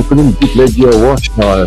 opening bootleg your watch now.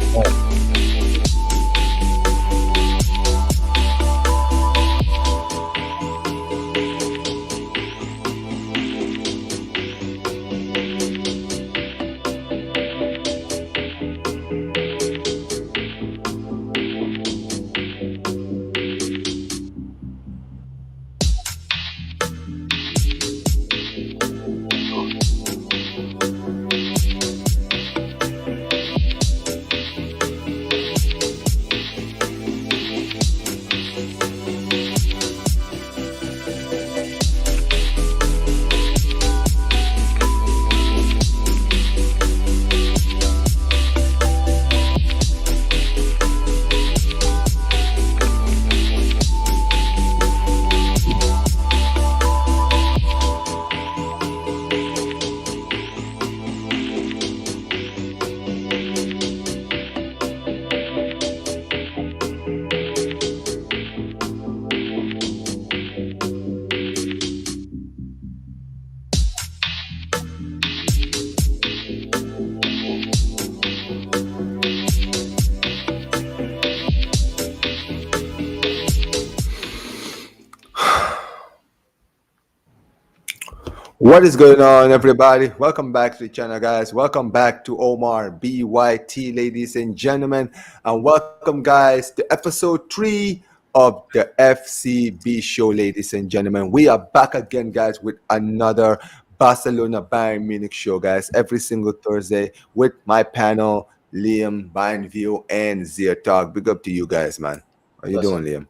What is going on, everybody? Welcome back to the channel, guys. Welcome back to Omar BYT, ladies and gentlemen, and welcome, guys, to episode 3 of the FCB show, ladies and gentlemen. We are back again, guys, with another Barcelona Bayern Munich show, guys, every single Thursday with my panel, Liam, Bayern View, and Zeer Talk. Big up to you guys, man. How you doing, Liam?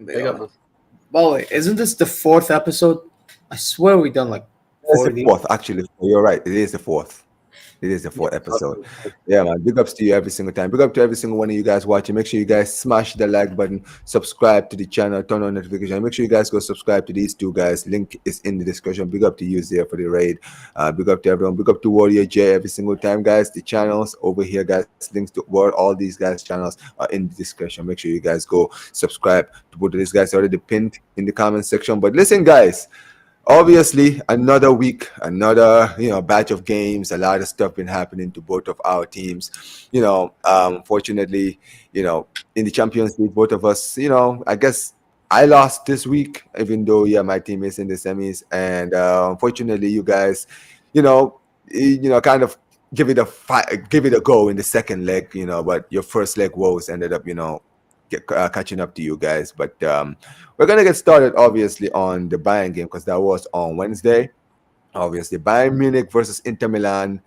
Big up. By the way, isn't this the 4th episode? I swear we done like 40. It's the 4th, actually. You're right. It is the 4th. It is the 4th episode. Yeah, man. Big ups to you every single time. Big up to every single one of you guys watching. Make sure you guys smash the like button, subscribe to the channel, turn on notification. Make sure you guys go subscribe to these two guys. Link is in the description. Big up to you there for the raid. Big up to everyone. Big up to Warrior J every single time, guys. The channels over here, guys. Links to all these guys' channels are in the description. Make sure you guys go subscribe to both of these guys. Already pinned in the comment section. But listen, guys. Obviously, another week, another batch of games. A lot of stuff been happening to both of our teams. Fortunately, in the Champions League, both of us. I guess I lost this week, even though my team is in the semis. And unfortunately, you guys, kind of give it a go in the second leg. But your first leg woes ended up, catching up to you guys. But we're gonna get started obviously on the Bayern game because that was on Wednesday. Obviously, Bayern Munich versus Inter Milan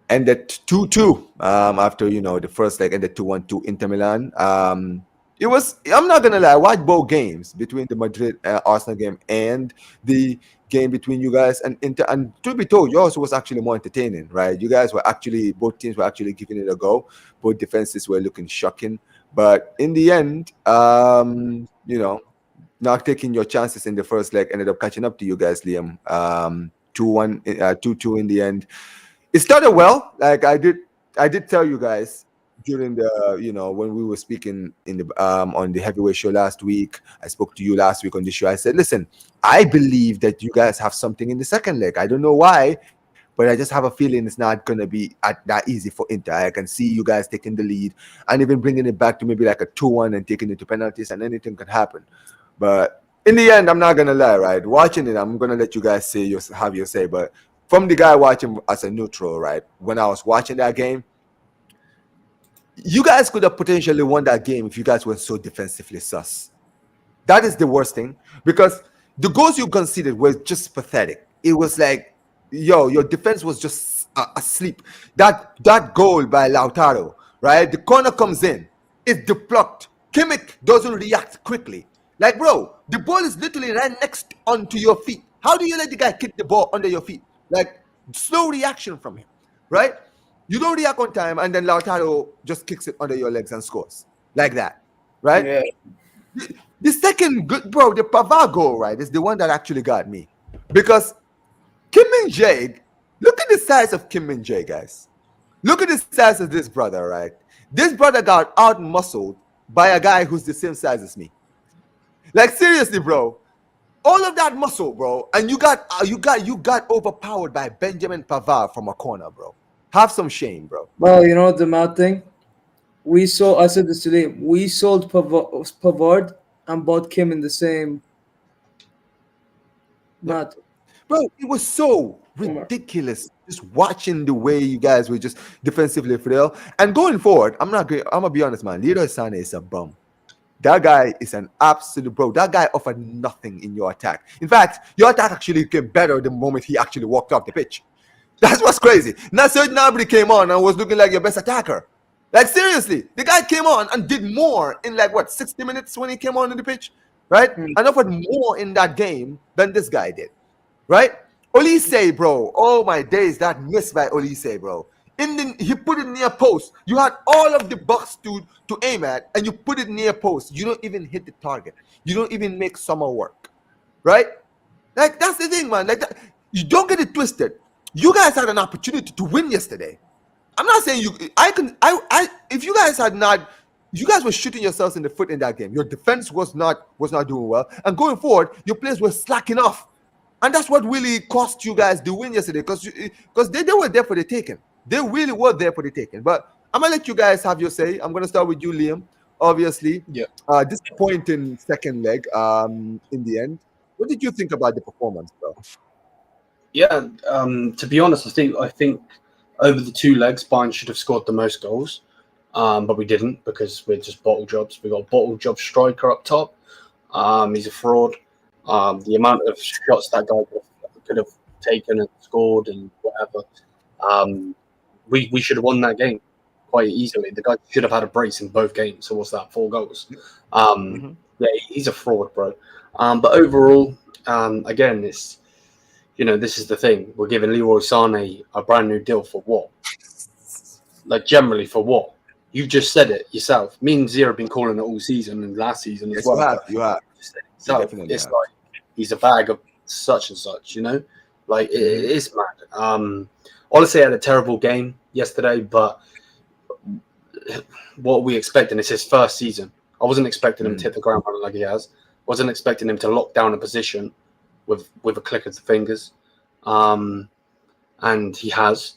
ended 2-2 after the first leg ended 2-1 Inter Milan. It was, I'm not gonna lie, I watched both games between the Madrid Arsenal game and the game between you guys and Inter, and to be told, yours was actually more entertaining, right? You guys were actually, both teams were actually giving it a go. Both defenses were looking shocking. But in the end, not taking your chances in the first leg ended up catching up to you guys, Liam. 2-1, 2-2 in the end. It started well. Like I did tell you guys during the, when we were speaking in the on the heavyweight show last week. I spoke to you last week on the show. I said, listen, I believe that you guys have something in the second leg. I don't know why, but I just have a feeling it's not going to be that easy for Inter. I can see you guys taking the lead and even bringing it back to maybe like a 2-1 and taking it to penalties, and anything can happen. But in the end, I'm not going to lie, right? Watching it, I'm going to let you guys have your say. But from the guy watching as a neutral, right, when I was watching that game, you guys could have potentially won that game if you guys were so defensively sus. That is the worst thing, because the goals you conceded were just pathetic. It was like, your defense was just asleep. That goal by Lautaro, right? The corner comes in, it's deplocked. Kimmich doesn't react quickly. Like, bro, the ball is literally right next onto your feet. How do you let the guy kick the ball under your feet? Like, slow reaction from him, right? You don't react on time, and then Lautaro just kicks it under your legs and scores like that, right? Yeah. The second good, bro, the Pavard goal, right, is the one that actually got me, because Kim Min-jae, look at the size of Kim Min-jae, guys. Look at the size of this brother, right? This brother got out-muscled by a guy who's the same size as me. Like, seriously, bro. All of that muscle, bro, and you got overpowered by Benjamin Pavard from a corner, bro. Have some shame, bro. Well, you know what the mad thing? I said this today. We sold Pavard and bought Kim in the same. Mad. Bro, it was so ridiculous just watching the way you guys were just defensively frail. And going forward, I'm gonna be honest, man. Leroy Sané is a bum. That guy is an absolute bro. That guy offered nothing in your attack. In fact, your attack actually became better the moment he actually walked off the pitch. That's what's crazy. Nasser Gnabry came on and was looking like your best attacker. Like, seriously, the guy came on and did more in 60 minutes when he came on in the pitch, right? And offered more in that game than this guy did, right? Olise, bro. Oh my days, that miss by Olise, bro. He put it near post. You had all of the box to aim at, and you put it near post. You don't even hit the target. You don't even make summer work, right? Like, that's the thing, man. Like that, you don't get it twisted. You guys had an opportunity to win yesterday. I'm not saying if you guys had not, you guys were shooting yourselves in the foot in that game. Your defense was not doing well, and going forward, your players were slacking off, and that's what really cost you guys the win yesterday. Because they were there for the taking. They really were there for the taking. But I'm gonna let you guys have your say. I'm gonna start with you, Liam. Obviously, disappointing second leg. In the end, what did you think about the performance, bro? Yeah, to be honest, I think over the two legs, Bayern should have scored the most goals, but we didn't because we're just bottle jobs. We got a bottle job striker up top. He's a fraud. The amount of shots that guy could have taken and scored and whatever, we should have won that game quite easily. The guy should have had a brace in both games. So what's that? 4 goals. Yeah, he's a fraud, bro. But overall, again, it's. This is the thing. We're giving Leroy Sané a brand new deal for what? Like, generally for what? You just said it yourself. Me and Zeer have been calling it all season and last season as well. You have. It's like he's a bag of such and such, Like, it is mad. Honestly, had a terrible game yesterday, but what we expecting is his first season. I wasn't expecting him to hit the ground running like he has. Wasn't expecting him to lock down a position with a click of the fingers, and he has.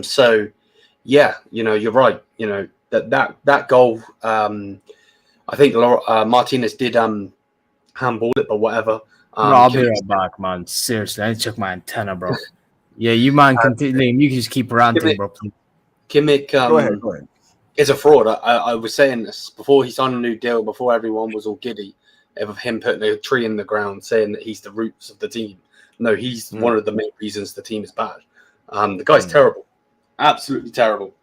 So yeah, you're right. That goal. I think Martinez did handball it, but whatever. I'll be right back, man. Seriously, I need to check my antenna, bro. Yeah, you man, continue. You can just keep ranting, bro. Please. Kimmich, go ahead. Is a fraud. I was saying this before he signed a new deal. Before everyone was all giddy of him putting a tree in the ground, saying that he's the roots of the team. No, he's one of the main reasons the team is bad. The guy's terrible, absolutely terrible.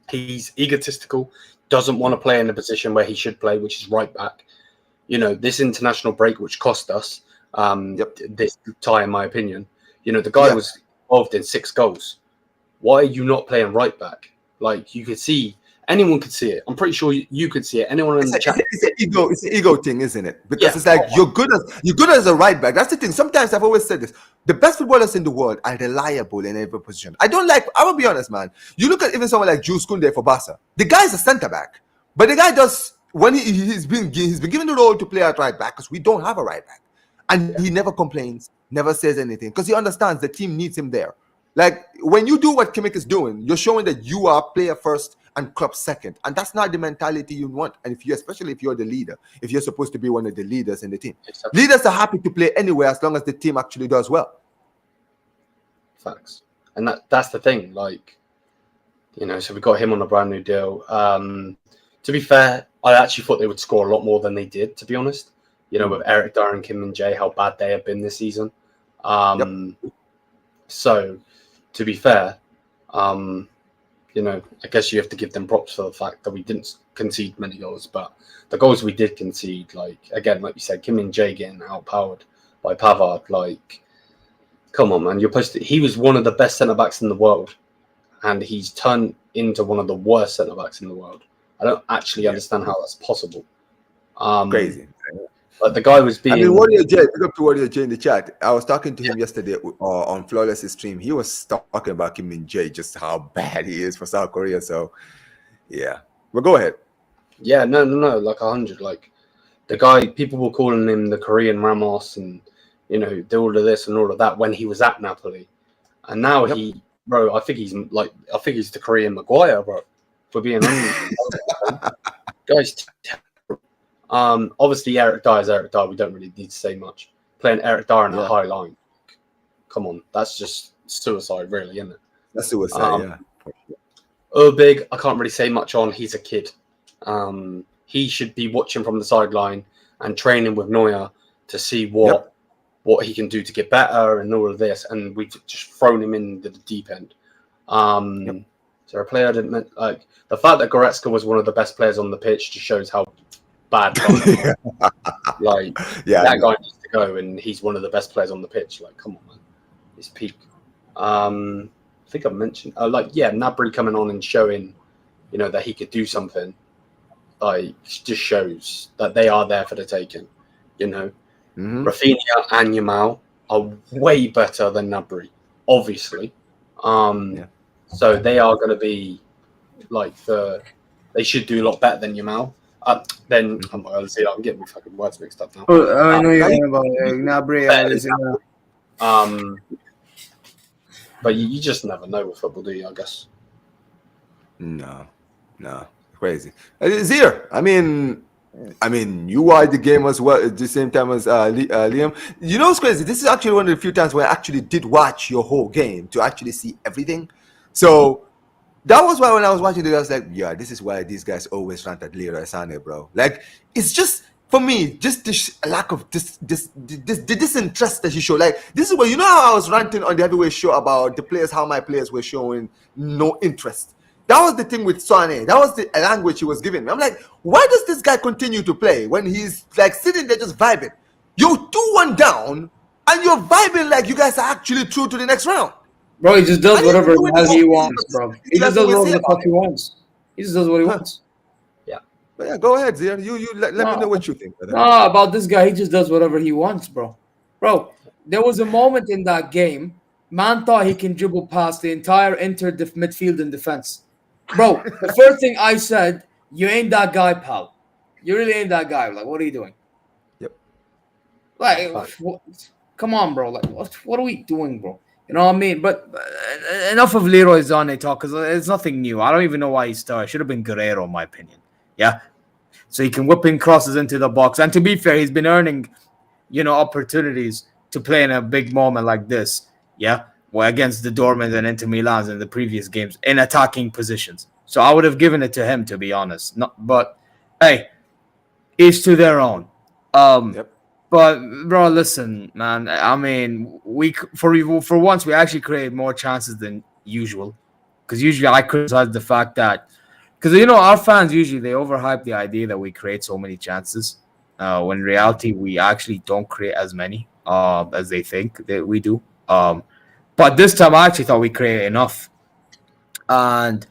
He's egotistical, doesn't want to play in the position where he should play, which is right back. This international break, which cost us this tie, in my opinion. The guy was involved in 6 goals. Why are you not playing right back? Like, you could see. Anyone could see it. I'm pretty sure you could see it. Anyone in the chat. It's an ego thing, isn't it? Because it's like you're good as a right back. That's the thing. Sometimes I've always said this: the best footballers in the world are reliable in every position. I will be honest, man. You look at even someone like Jules Koundé for Barca. The guy's a centre back, but the guy does when he's been given the role to play at right back because we don't have a right back, and he never complains, never says anything because he understands the team needs him there. Like, when you do what Kimmich is doing, you're showing that you are player first and club second, and that's not the mentality you want. And especially if you're the leader, if you're supposed to be one of the leaders in the team, leaders are happy to play anywhere as long as the team actually does well. Facts, and that's the thing. Like, so we got him on a brand new deal. To be fair, I actually thought they would score a lot more than they did. To be honest, with Eric Dyer and Kim Min-jae, how bad they have been this season. So, to be fair, I guess you have to give them props for the fact that we didn't concede many goals, but the goals we did concede, like you said, Kim Min-jae getting outpowered by Pavard, like, come on, man, he was one of the best centre-backs in the world, and he's turned into one of the worst centre-backs in the world. I don't actually understand how that's possible. Crazy. But the guy was being... Warrior J, pick up to Warrior J in the chat. I was talking to him yesterday on Flawless stream. He was talking about Kim Min-jae, just how bad he is for South Korea. So, yeah. Well, go ahead. Yeah, no, like 100. Like, the guy, people were calling him the Korean Ramos and, did all of this and all of that when he was at Napoli. And now he bro, I think he's the Korean Maguire, bro. For being honest, guys. Obviously Eric Dyer is Eric Dyer. We don't really need to say much. Playing Eric Dyer in a high line, come on, that's just suicide, really, isn't it? That's suicide. Urbig, I can't really say much on. He's a kid. He should be watching from the sideline and training with Neuer to see what he can do to get better and all of this. And we've just thrown him into the deep end. So a player I didn't like the fact that Goretzka was one of the best players on the pitch just shows how bad guy that guy needs to go, and he's one of the best players on the pitch. Like, come on, man, he's peak. I think I mentioned Gnabry coming on and showing, that he could do something. Like, just shows that they are there for the taking. Rafinha and Yamal are way better than Gnabry, obviously. So they are going to be they should do a lot better than Yamal. I'm getting my fucking words mixed up now. I know you're talking about Gnabry. But you just never know with football, do you? I guess. No, crazy. Zeer, I mean, you watched the game as well at the same time as Liam. You know what's crazy? This is actually one of the few times where I actually did watch your whole game to actually see everything. So that was why when I was watching it, I was like, yeah, this is why these guys always rant at Leroy Sané, bro. Like, it's just, for me, just this lack of this disinterest that you show. Like, this is where, how I was ranting on the Heavyweight show about the players, how my players were showing no interest. That was the thing with Sané. That was the language he was giving me. I'm like, why does this guy continue to play when he's like sitting there just vibing? You're 2-1 down, and you're vibing like you guys are actually through to the next round. Bro, he just does whatever the hell he wants, bro. He just does whatever the fuck he wants. He just does what he wants. Yeah. But yeah, go ahead, Zeer. You let me know what you think. No, about this guy, he just does whatever he wants, bro. Bro, there was a moment in that game, man thought he can dribble past the entire midfield and defense. Bro, the first thing I said, you ain't that guy, pal. You really ain't that guy. Like, what are you doing? Yep. Like, come on, bro. Like, what are we doing, bro? You know what I mean? But enough of Leroy Sané talk, because it's nothing new. I don't even know why he started. Should have been Guerrero, in my opinion. Yeah? So he can whip in crosses into the box. And to be fair, he's been earning, opportunities to play in a big moment like this. Yeah? Well, against the Dortmund and Inter Milans in the previous games in attacking positions. So I would have given it to him, to be honest. But, hey, each to their own. Yep. But bro, listen, man. I mean, for once we actually created more chances than usual, because usually I criticize the fact that, because our fans usually they overhype the idea that we create so many chances, when in reality we actually don't create as many as they think that we do. But this time I actually thought we created enough, and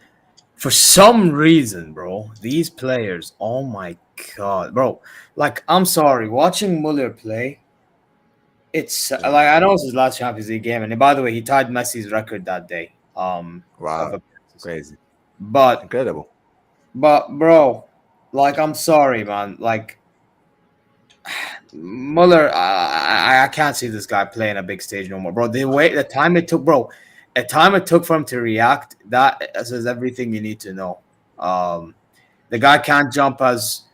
for some reason, bro, these players, oh my God, bro. Like, I'm sorry, watching Muller play, it's like, I know it's his last Champions League game, and by the way, he tied Messi's record that day. Wow, crazy, but incredible. But bro, like, I'm sorry, man. Like, Muller, I can't see this guy playing a big stage no more, bro. The time it took for him to react, that says everything you need to know. The guy can't jump as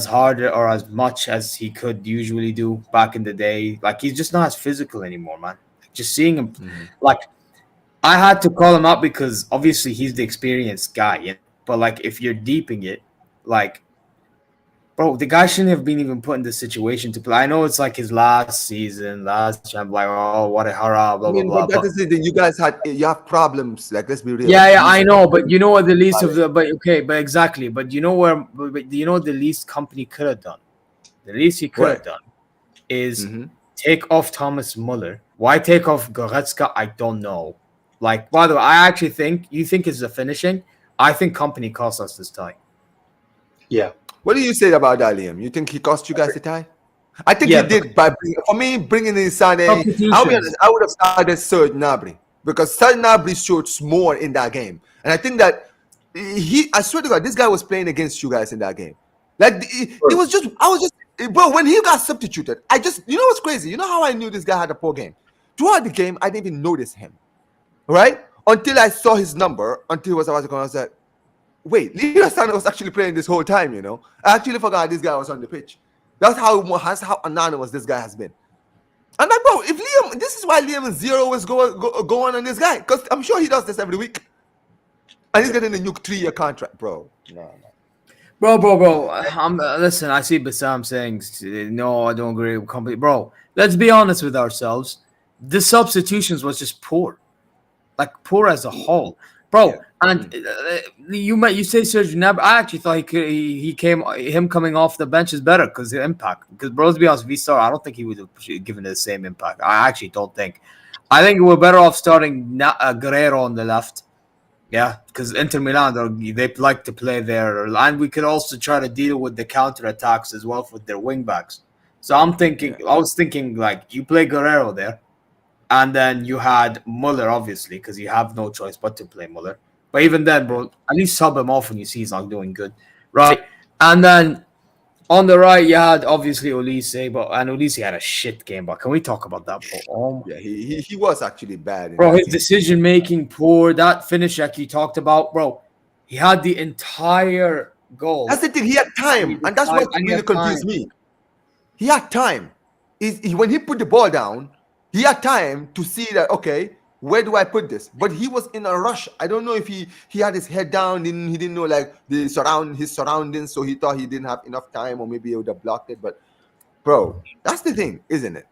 hard or as much as he could usually do back in the day. Like, he's just not as physical anymore, man. Just seeing him, like, I had to call him out because obviously he's the experienced guy. Yeah? But like, if you're deeping it, like, bro, the guy shouldn't have been even put in this situation to play. I know it's like his last season, champ. Like, oh, what a hurrah, blah, blah, blah. But that is it. You have problems. Like, let's be real. Yeah, I know. But you know what the least of the, but exactly. But you know the least company could have done? The least he could have done is take off Thomas Muller. Why take off Goretzka? I don't know. Like, by the way, I actually think, you think it's the finishing. I think company cost us this tie. Yeah. What do you say about that, Liam? You think he cost you guys the tie? I think he did by bringing in Sané. I would have started Serge Gnabry because Serge Gnabry showed more in that game, and I think that I swear to God, this guy was playing against you guys in that game. Like, bro. When he got substituted, what's crazy? You know how I knew this guy had a poor game? Throughout the game, I didn't even notice him. Right? until I saw his number, until he was about to come, I was like, wait, Leroy Sané was actually playing this whole time, you know? I actually forgot this guy was on the pitch. That's how anonymous this guy has been. And like, bro, if Liam, this is why Liam and Zero is going on this guy, because I'm sure he does this every week. And he's getting a new 3-year contract, bro. No. Bro. Listen, I see Bassam saying, no, I don't agree with company. Bro, let's be honest with ourselves. The substitutions was just poor. Like, poor as a whole. Bro, yeah. And you say Serge Gnabry. I actually thought him coming off the bench is better because the impact. Because, bro, let's be honest, Vistar, I don't think he would have given it the same impact. I actually don't think. I think we're better off starting Guerrero on the left. Yeah, because Inter Milan, they like to play there. And we could also try to deal with the counter-attacks as well with their wing-backs. So I was thinking, like, you play Guerrero there. And then you had Muller, obviously, because you have no choice but to play Muller. But even then, bro, at least sub him off when you see he's not doing good. Right? And then on the right, you had, obviously, Olise. And Olise had a shit game. But can we talk about that, bro? Yeah, he was actually bad. Bro, his decision-making poor. That finish like you talked about, bro. He had the entire goal. That's the thing. He had time. And that's what really confused me. He had time. When he put the ball down, he had time to see that, okay, where do I put this? But he was in a rush. I don't know if he had his head down, he didn't know like his surroundings, so he thought he didn't have enough time, or maybe he would have blocked it. But bro, that's the thing, isn't it?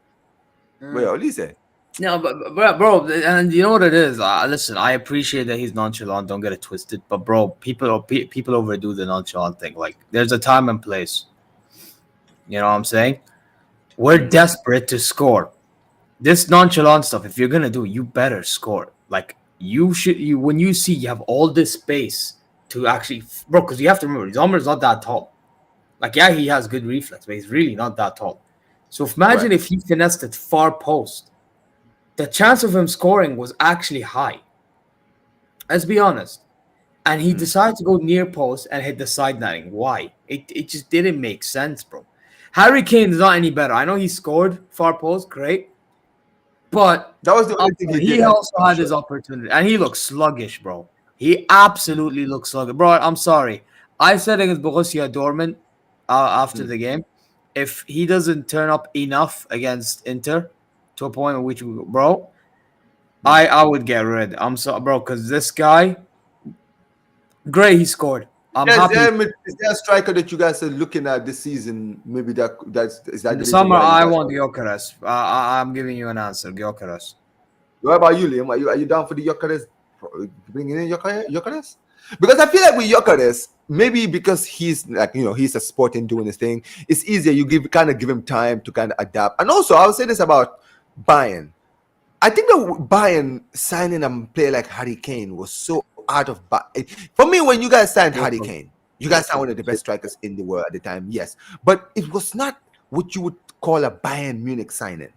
Well, Olise. No, but bro, and you know what it is? Listen, I appreciate that he's nonchalant. Don't get it twisted. But bro, people overdo the nonchalant thing. Like, there's a time and place. You know what I'm saying? We're desperate to score. This nonchalant stuff, if you're gonna do, you better score. Like, when you see you have all this space to actually, bro, because you have to remember, Zomer's not that tall. Like, yeah, he has good reflex, but he's really not that tall. So imagine if he finessed it far post, the chance of him scoring was actually high. Let's be honest. And he decided to go near post and hit the side netting. Why? It just didn't make sense, bro. Harry Kane is not any better. I know he scored far post, great. But that was the only thing he also had his opportunity. And he looks sluggish, bro. He absolutely looks sluggish. Bro, I'm sorry. I said against Borussia Dortmund after the game, if he doesn't turn up enough against Inter to a point at which, bro, I would get rid. I'm sorry, bro, because this guy, great, he scored. I'm happy. Is there a striker that you guys are looking at this season? Maybe is that the summer. I want Gyökeres. I'm giving you an answer, Gyökeres. What about you, Liam? Are you down for the Gyökeres? Bringing in Gyökeres? Because I feel like with Gyökeres, maybe because he's like, he's a sporting doing his thing, it's easier. You give him time to kind of adapt. And also, I'll say this about Bayern. I think that Bayern signing a player like Harry Kane was so out of for me. When you guys signed Harry Kane, you guys signed one of the best strikers in the world at the time, yes, but it was not what you would call a Bayern Munich signing.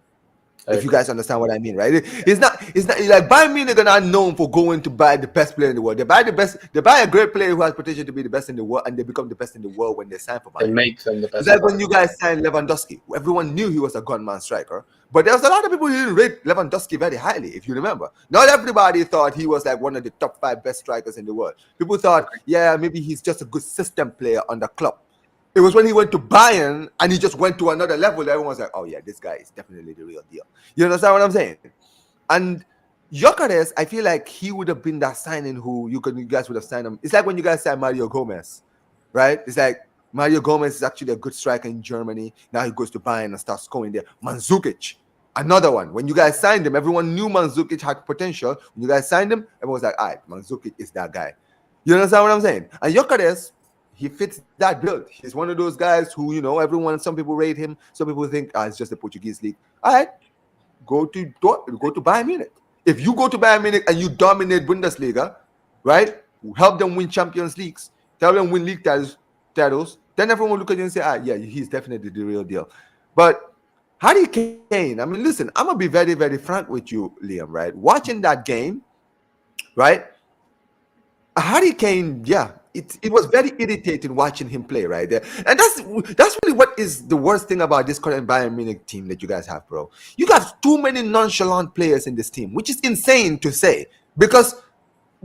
If you guys understand what I mean, right? It's not like Bayern Munich are not known for going to buy the best player in the world. They buy a great player who has potential to be the best in the world, and they become the best in the world when they sign for Bayern. They make them the best. It's like when you guys signed Lewandowski. Everyone knew he was a gunman striker, but there was a lot of people who didn't rate Lewandowski very highly, if you remember. Not everybody thought he was like one of the top 5 best strikers in the world. People thought, yeah, maybe he's just a good system player on the club. It was when he went to Bayern and he just went to another level that everyone was like, oh yeah, this guy is definitely the real deal. You understand what I'm saying? And Gyökeres, I feel like he would have been that signing who you guys would have signed him. It's like when you guys signed Mario Gomez, right? It's like Mario Gomez is actually a good striker in Germany. Now he goes to Bayern and starts scoring there. Mandzukic, another one. When you guys signed him, everyone knew Mandzukic had potential. When you guys signed him, everyone was like, all right, Mandzukic is that guy. You understand what I'm saying? And Gyökeres, he fits that build. He's one of those guys who, some people rate him. Some people think, it's just the Portuguese league. All right, go to Bayern Munich. If you go to Bayern Munich and you dominate Bundesliga, right, help them win Champions Leagues, tell them win league titles, then everyone will look at you and say, yeah, he's definitely the real deal. But Harry Kane, I mean, listen, I'm going to be very, very frank with you, Liam, right? Watching that game, right, Harry Kane, yeah, it was very irritating watching him play right there. And that's really what is the worst thing about this current Bayern Munich team that you guys have, bro. You got too many nonchalant players in this team, which is insane to say. Because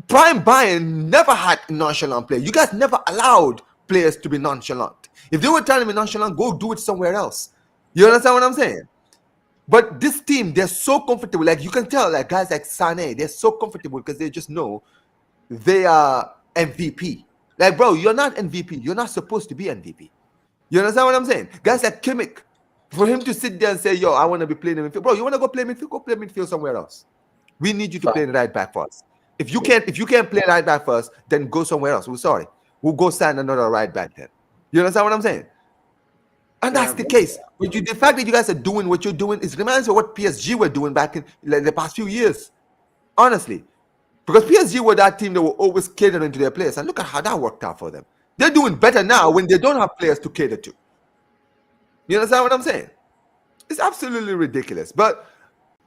Prime Bayern never had nonchalant players. You guys never allowed players to be nonchalant. If they were trying to be nonchalant, go do it somewhere else. You understand what I'm saying? But this team, they're so comfortable. Like you can tell, like guys like Sané, they're so comfortable because they just know they are MVP. Like, bro, you're not MVP. You're not supposed to be MVP. You understand what I'm saying? Guys like Kimmich, for him to sit there and say, yo, I want to be playing in midfield. Bro, you want to go play midfield? Go play midfield somewhere else. We need you to play in right back for us. If you can't play right back for us, then go somewhere else. We're sorry. We'll go sign another right back then. You understand what I'm saying? And that's the case. But the fact that you guys are doing what you're doing is reminds me of what PSG were doing back in like, the past few years. Honestly. Because PSG were that team that were always catering to their players. And look at how that worked out for them. They're doing better now when they don't have players to cater to. You understand what I'm saying? It's absolutely ridiculous. But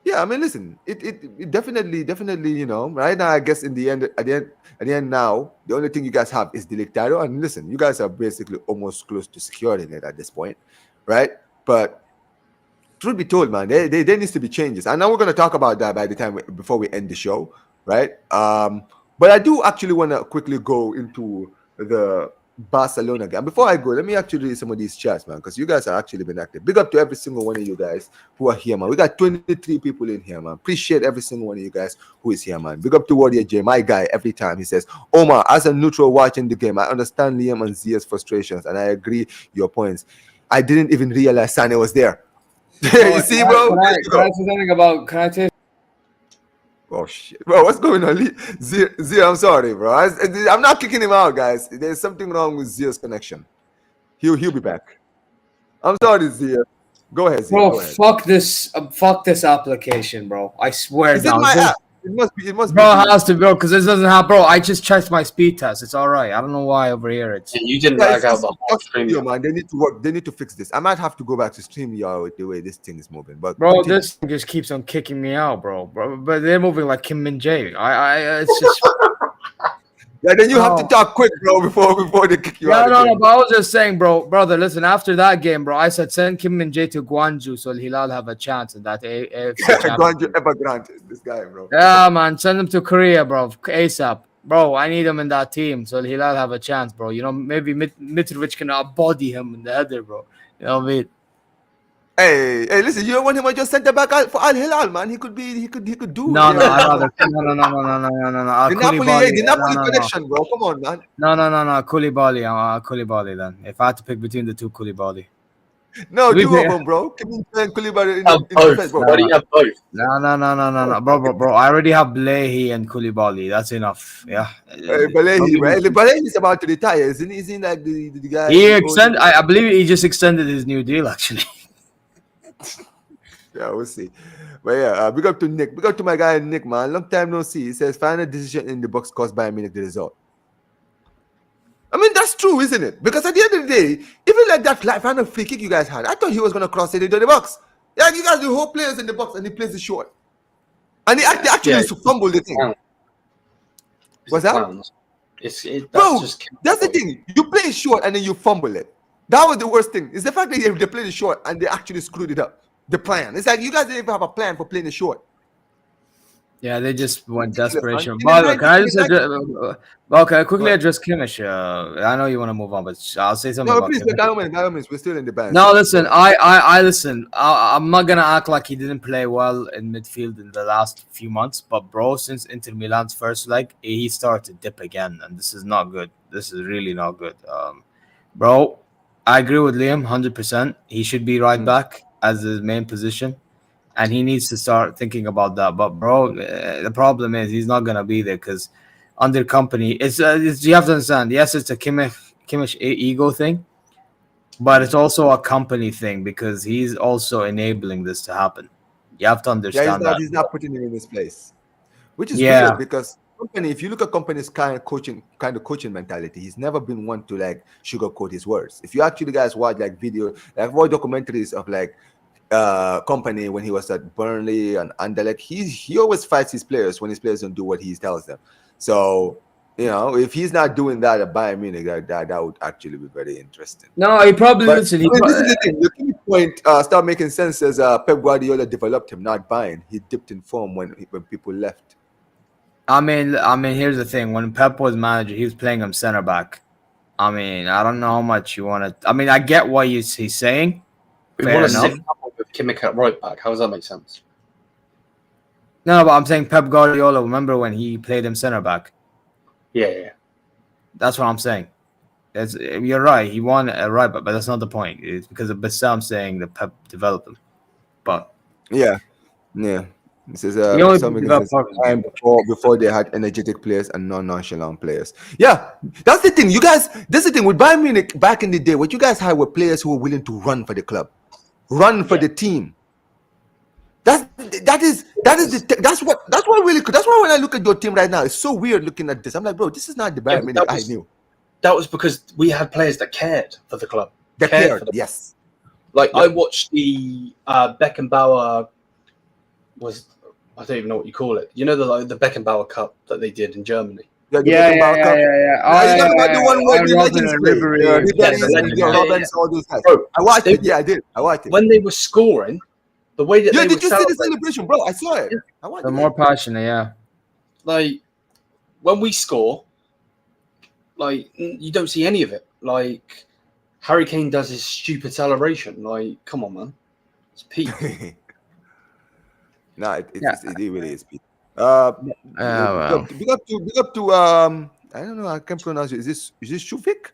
yeah, I mean, listen, it definitely, you know, right now, I guess at the end now, the only thing you guys have is the league title. And listen, you guys are basically almost close to securing it at this point, right? But truth be told, man, there needs to be changes. And now we're going to talk about that by the time before we end the show, right? But I do actually want to quickly go into the Barcelona game. Before I go, let me actually read some of these chats, man, because you guys are actually been active. Big up to every single one of you guys who are here, man. We got 23 people in here, man. Appreciate every single one of you guys who is here, man. Big up to Warrior J, my guy, every time. He says, Omar, as a neutral watching the game, I understand Liam and Zeer's frustrations, and I agree your points. I didn't even realize Sané was there. You see, bro? Can I say something about? Can I say? Oh shit, bro! What's going on, Zeer? I'm sorry, bro. I'm not kicking him out, guys. There's something wrong with Zeer's connection. He'll be back. I'm sorry, Zeer. Go ahead, Zeer. Bro, go ahead. fuck this application, bro. I swear. Is it my app? It must be. Bro, it has to, bro, because this doesn't have. Bro, I just checked my speed test. It's all right. I don't know why over here it's. Yeah, you didn't lag out the whole stream. Man, they need to work. They need to fix this. I might have to go back to StreamYard with the way this thing is moving. But bro, this thing just keeps on kicking me out, bro. But they're moving like Kim Min Jae. It's just. Yeah, then you have to talk quick, bro, before they kick you out. No. But I was just saying, brother. Listen, after that game, bro, I said send Kim Min Jae to Guangzhou so Hilal have a chance in that AFC. Guangzhou Evergrande, this guy, bro. Yeah, man, send him to Korea, bro, ASAP. Bro, I need him in that team so Hilal have a chance, bro. You know, maybe Mitrovic can body him in the header, bro. You know what I mean? Hey, listen, you don't want him to just send it back for Al Hilal, man. He could do. No. The Napoli connection, bro. Come on, man. No. Koulibaly then. If I had to pick between the two, Koulibaly. No, two of them, bro. Kim Min Jae and Koulibaly in both. bro. Why do you have both? No, bro. I already have Blehi and Koulibaly. That's enough. Yeah. Balehi, right? Balehi is about to retire, isn't he? Isn't like the guy? I believe he just extended his new deal, actually. Yeah, we'll see. But yeah, big up to Nick. Big up to my guy Nick, man. Long time no see. He says final decision in the box caused Bayern Munich the result. I mean, that's true, isn't it? Because at the end of the day, even like that final free kick you guys had, I thought he was going to cross it into the box. Yeah, you guys do whole players in the box and he plays it short. And he actually fumbled the thing. What's that? Bro, that's the thing. You play it short and then you fumble it. That was the worst thing. It's the fact that they played it short and they actually screwed it up. The plan. It's like you guys didn't even have a plan for playing it short. Yeah, they just went desperation. But can I just quickly address Kimmich? I know you want to move on, but I'll say something. No, please, by all means, we're still in the band. No, listen, I listen. I'm not gonna act like he didn't play well in midfield in the last few months, but bro, since Inter Milan's first leg, he started to dip again, and this is not good. This is really not good. Bro, I agree with Liam 100%. He should be right back as his main position, and he needs to start thinking about that. But bro, the problem is he's not gonna be there because under company, it's you have to understand. Yes, it's a Kimmich ego thing, but it's also a company thing because he's also enabling this to happen. You have to understand that he's not putting him in his place, which is weird because company. If you look at company's kind of coaching mentality, he's never been one to like sugarcoat his words. If you actually guys watch like watch documentaries of like company when he was at Burnley and Anderlecht, he always fights his players when his players don't do what he tells them. So you know, if he's not doing that at Bayern Munich, that would actually be very interesting. No, he probably this is the thing. The key point start making sense as Pep Guardiola developed him, not Bayern. He dipped in form when people left. I mean, here's the thing. When Pep was manager, he was playing him center back. I mean, I don't know how much you want to. I mean, I get what he's saying. We Fair want to enough. sit with Kimmich at right back. How does that make sense? No, but I'm saying Pep Guardiola. Remember when he played him center back? Yeah. That's what I'm saying. You're right. He won a right back, but that's not the point. It's because of Bassam saying that Pep developed him. But Yeah. This is he only something developed that part of time before they had energetic players and non-nonchalant players. Yeah, that's the thing. You guys, that's the thing with Bayern Munich back in the day. What you guys had were players who were willing to run for the club, run for the team. That's what really. That's why when I look at your team right now, it's so weird looking at this. I'm like, bro, this is not the Bayern Munich I knew. That was because we had players that cared for the club. They cared, for the yes. Like I watched the Beckenbauer I don't even know what you call it. You know the Beckenbauer Cup that they did in Germany. Yeah. You talking about the one where the legends play? All those guys. I watched it. Yeah, I did. I watched it. When they were scoring, the way that they did you would see the celebration, bro? I saw it. I watched The it. more passionate, yeah. Like when we score, like you don't see any of it. Like Harry Kane does his stupid celebration. Like, come on, man, it's peak. No, it really is. Big Well. up to I don't know, I can't pronounce it. Is this Shufik?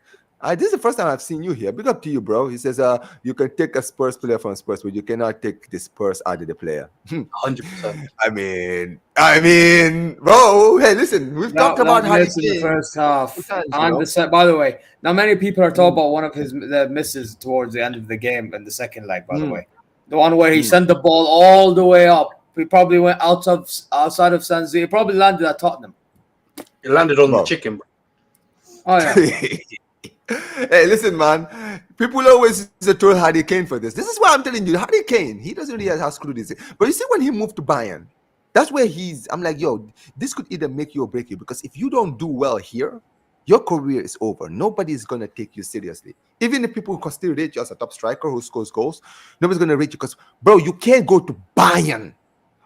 This is the first time I've seen you here. Big up to you, bro. He says you can take a Spurs player from Spurs, but you cannot take the Spurs out of the player. 100%. I mean, bro. Hey, listen, we've talked about how in the first half. By the way, now many people are talking about one of the misses towards the end of the game in the second leg. By the way, the one where he sent the ball all the way up. He probably went outside of San Siro. He probably landed at Tottenham. It landed on the chicken, bro. Oh yeah. Hey, listen, man. People always troll Harry Kane for this. This is why I'm telling you, Harry Kane, he doesn't realize how screwed this is. But you see, when he moved to Bayern, that's where I'm like, yo, this could either make you or break you. Because if you don't do well here, your career is over. Nobody's going to take you seriously. Even if people can still rate you as a top striker who scores goals, nobody's going to rate you because, bro, you can't go to Bayern.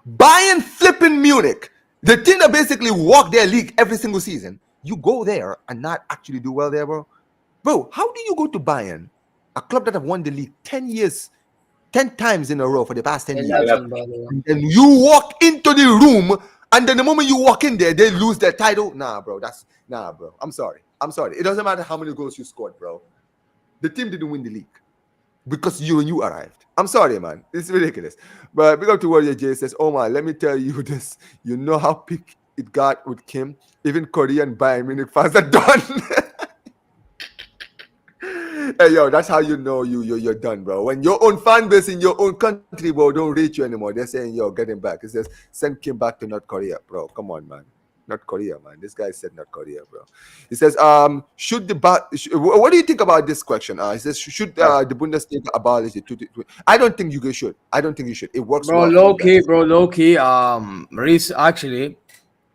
Bayern flipping Munich, the team that basically walk their league every single season. You go there and not actually do well there, bro. Bro, how do you go to Bayern, a club that have won the league 10 times in a row for the past 10 years, and you walk into the room, and then the moment you walk in there, they lose their title? Nah, bro. I'm sorry. It doesn't matter how many goals you scored, bro. The team didn't win the league because you arrived. I'm sorry, man. It's ridiculous. But big up to Warrior J says, oh man, let me tell you this. You know how peak it got with Kim? Even Korean Bayern Munich fans are done. Hey, yo, that's how you know you're done, bro. When your own fan base in your own country, bro, don't rate you anymore. They're saying, yo, get him back. It says, send Kim back to North Korea, bro. Come on, man. North Korea, man. This guy said North Korea, bro. He says, what do you think about this question? He says, should the Bundesliga abolish it? I don't think you should. It works, bro. Low key. Actually,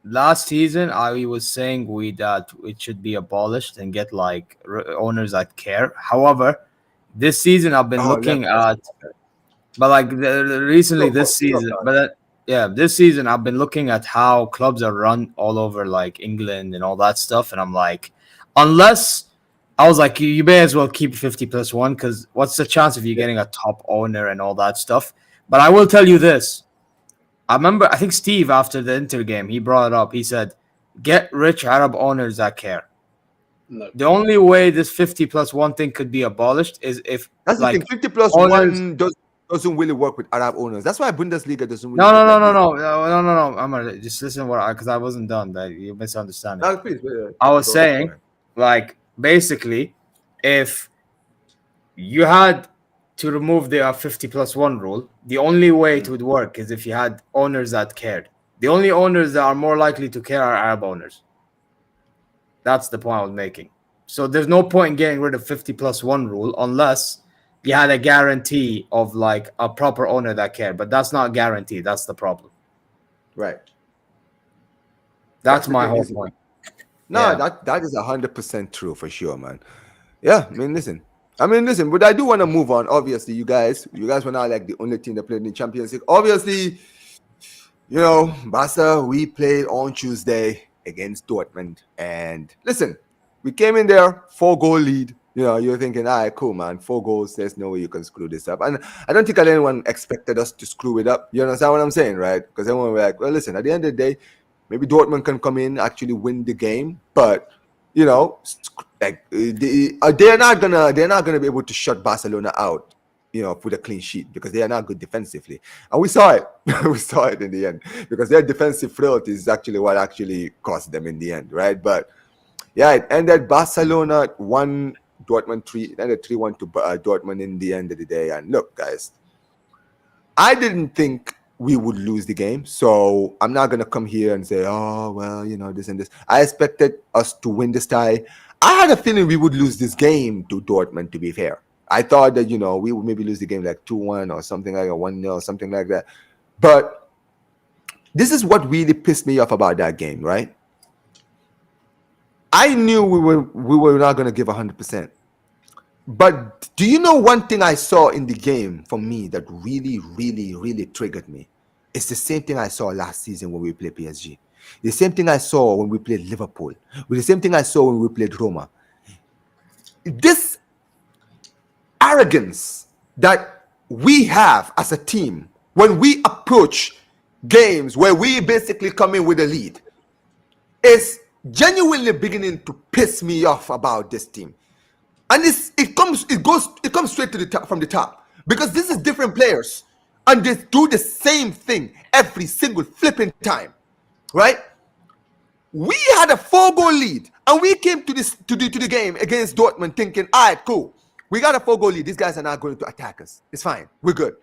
last season I was saying that it should be abolished and get like owners that care. However, this season I've been looking at, but like this season I've been looking at how clubs are run all over like England and all that stuff, and I'm like, unless I was like, you may as well keep 50+1 because what's the chance of you getting a top owner and all that stuff? But I will tell you this. I think Steve, after the Inter game, he brought it up. He said, get rich Arab owners that care. No. The only way this 50+1 thing could be abolished is if that's like, the thing. 50+1 doesn't really work with Arab owners. That's why Bundesliga doesn't really No. I'm gonna just listen because I wasn't done. That you misunderstand. No, please, I was saying, like, basically, if you had to remove the 50+1 rule, the only way it would work is if you had owners that cared. The only owners that are more likely to care are Arab owners. That's the point I was making. So there's no point in getting rid of 50+1 rule unless you had a guarantee of like a proper owner that cared. But that's not guaranteed. That's the problem. Right. That's my whole point. No, that is 100% true for sure, man. Yeah, I mean, listen, but I do want to move on. Obviously, you guys were not like the only team that played in the Champions League. Obviously, Barca, we played on Tuesday against Dortmund. And listen, we came in there, 4-goal lead. You're thinking, all right, cool, man. 4 goals, there's no way you can screw this up. And I don't think anyone expected us to screw it up. You understand what I'm saying, right? Because everyone was like, well, listen, at the end of the day, maybe Dortmund can come in, actually win the game. But, they're not gonna be able to shut Barcelona out, with a clean sheet, because they are not good defensively. And we saw it. We saw it in the end, because their defensive frailty is actually what actually cost them in the end, right? But yeah, it ended Barcelona 1, Dortmund 3. It ended 3-1 to Dortmund in the end of the day. And look, guys, I didn't think we would lose the game, so I'm not gonna come here and say, oh well, this and this. I expected us to win this tie. I had a feeling we would lose this game to Dortmund, to be fair. I thought that, we would maybe lose the game like 2-1 or something like a 1-0, something like that. But this is what really pissed me off about that game, right? I knew we were not going to give 100%. But do you know one thing I saw in the game for me that really, really, really triggered me? It's the same thing I saw last season when we played PSG. The same thing I saw when we played Liverpool. The same thing I saw when we played Roma. This arrogance that we have as a team when we approach games where we basically come in with a lead is genuinely beginning to piss me off about this team. And it comes straight to the top, from the top, because this is different players and they do the same thing every single flipping time, right? We had a 4-goal lead and we came to the game against Dortmund thinking, all right, cool, we got a 4-goal lead. These guys are not going to attack us. It's fine. We're good.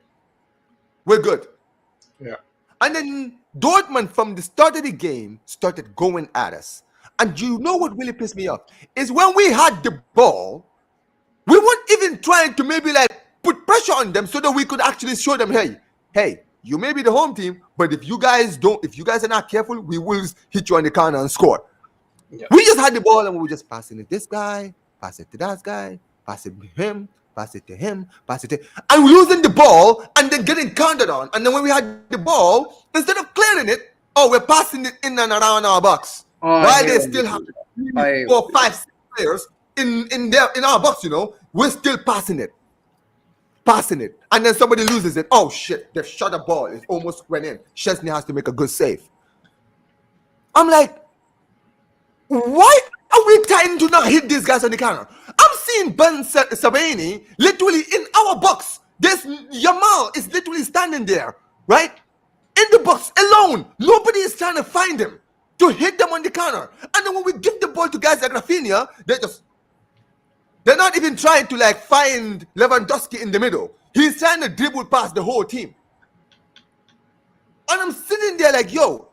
Yeah. And then Dortmund, from the start of the game, started going at us. And you know what really pissed me off? Is when we had the ball, we weren't even trying to maybe put pressure on them so that we could actually show them, hey, you may be the home team, but if you guys are not careful, we will hit you on the corner and score. Yeah. We just had the ball and we were just passing it this guy, pass it to that guy, pass it to him, pass it to him, pass it to him. And we're losing the ball and then getting counted on. And then when we had the ball, instead of clearing it, we're passing it in and around our box. While they still have 4, 5, 6 players in our box, we're still passing it. And then somebody loses it. Oh shit, they've shot a ball. It almost went in. Szczesny has to make a good save. I'm like, why are we trying to not hit these guys on the counter? I'm seeing Ben Sabani literally in our box. This Yamal is literally standing there, right? In the box alone. Nobody is trying to find him to hit them on the counter. And then when we give the ball to guys like Rafinha, they're not even trying to find Lewandowski in the middle. He's trying to dribble past the whole team. And I'm sitting there like, yo,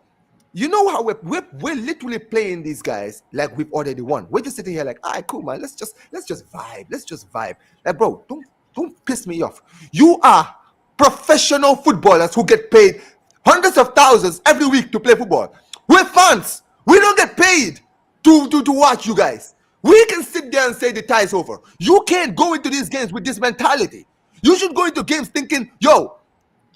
you know how we're literally playing these guys like we've already won. We're just sitting here like, all right, cool, man. Let's just vibe. Let's just vibe. Like, bro, don't piss me off. You are professional footballers who get paid hundreds of thousands every week to play football. We're fans. We don't get paid to watch you guys. We can sit there and say the tie is over. You can't go into these games with this mentality. You should go into games thinking, yo,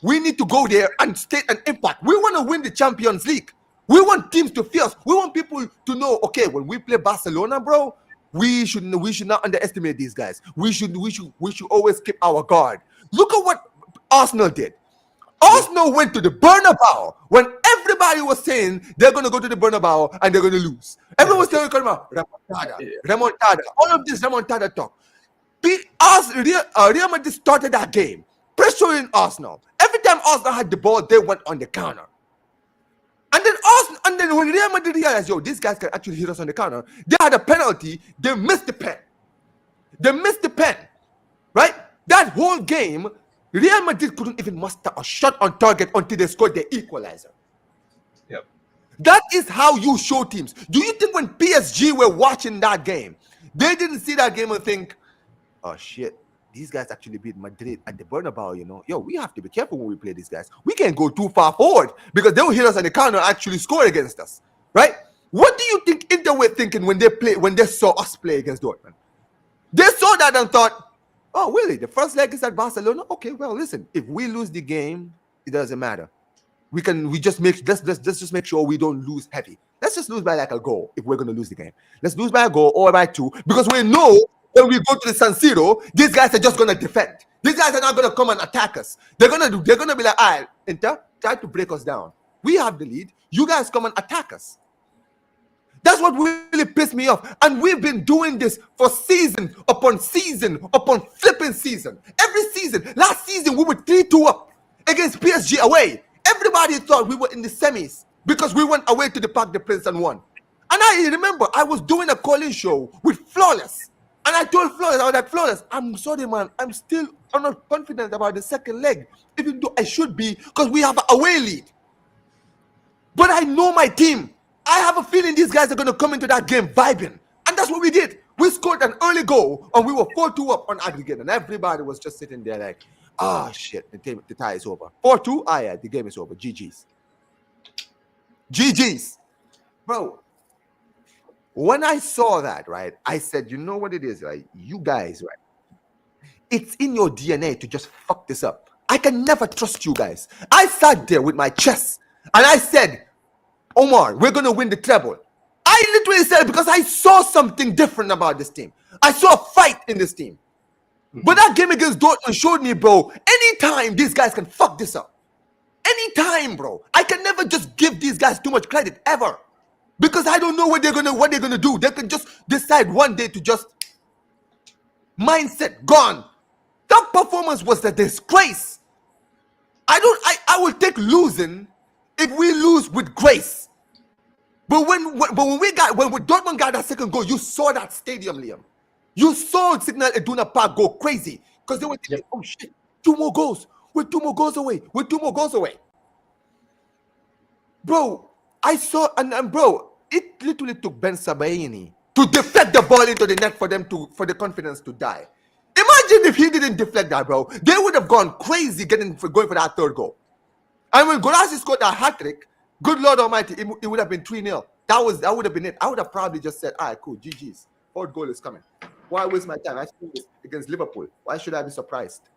we need to go there and state an impact. We want to win the Champions League. We want teams to fear us. We want people to know, okay, when we play Barcelona, bro, we should not underestimate these guys. We should always keep our guard. Look at what Arsenal did. Arsenal went to the Bernabeu when everybody was saying they're going to go to the Bernabeu and they're going to lose. Everyone was talking about remontada. All of this remontada talk. Real Madrid started that game, pressuring Arsenal. Every time Arsenal had the ball, they went on the counter. And then when Real Madrid realized, yo, these guys can actually hit us on the counter, they had a penalty. They missed the pen. Right? That whole game, Real Madrid couldn't even muster a shot on target until they scored their equalizer. Yep. That is how you show teams. Do you think when PSG were watching that game, they didn't see that game and think, oh shit, these guys actually beat Madrid at the Bernabeu, Yo, we have to be careful when we play these guys. We can't go too far forward because they will hit us on the counter and actually score against us. Right? What do you think Inter were thinking when they saw us play against Dortmund? They saw that and thought, oh, really? The first leg is at Barcelona? Okay, well, listen, if we lose the game, it doesn't matter. we just let's just make sure we don't lose heavy. Let's just lose by like a goal if we're gonna lose the game. Let's lose by a goal or by 2 because we know when we go to the San Siro, these guys are just gonna defend. These guys are not gonna come and attack us. They're gonna be like, all right, Inter, try to break us down. We have the lead. You guys come and attack us. That's what really pissed me off. And we've been doing this for season upon flipping season. Every season. Last season, we were 3-2 up against PSG away. Everybody thought we were in the semis because we went away to the Parc des Princes and won. And I remember I was doing a calling show with Flawless. And I told Flawless, I was like, Flawless, I'm sorry, man. I'm not confident about the second leg, even though I should be because we have an away lead. But I know my team. I have a feeling these guys are going to come into that game vibing. And that's what we did. We scored an early goal and we were 4-2 up on aggregate. And everybody was just sitting there like, shit, the tie is over. 4-2? Yeah, the game is over. GG's. GG's. Bro, when I saw that, right, I said, you know what it is, right? You guys, right? It's in your DNA to just fuck this up. I can never trust you guys. I sat there with my chest and I said, Omar, we're going to win the treble. I literally said it because I saw something different about this team. I saw a fight in this team. But that game against Dortmund showed me, bro, anytime these guys can fuck this up. Anytime, bro. I can never just give these guys too much credit, ever. Because I don't know what they're gonna do. They can just decide one day to just mindset gone. That performance was a disgrace. I will take losing if we lose with grace. But when Dortmund got that second goal, you saw that stadium, Liam. You saw Signal Iduna Park go crazy because they were thinking, oh shit, 2 more goals. We're 2 more goals away. We're 2 more goals away. Bro, I saw, and bro, it literally took Ben Sabaini to deflect the ball into the net for the confidence to die. Imagine if he didn't deflect that, bro. They would have gone crazy going for that 3rd goal. And when Gulassi scored that hat-trick, good Lord Almighty, it would have been 3-0. That would have been it. I would have probably just said, all right, cool, GG's. 4th goal is coming. Why waste my time? I scored this against Liverpool. Why should I be surprised?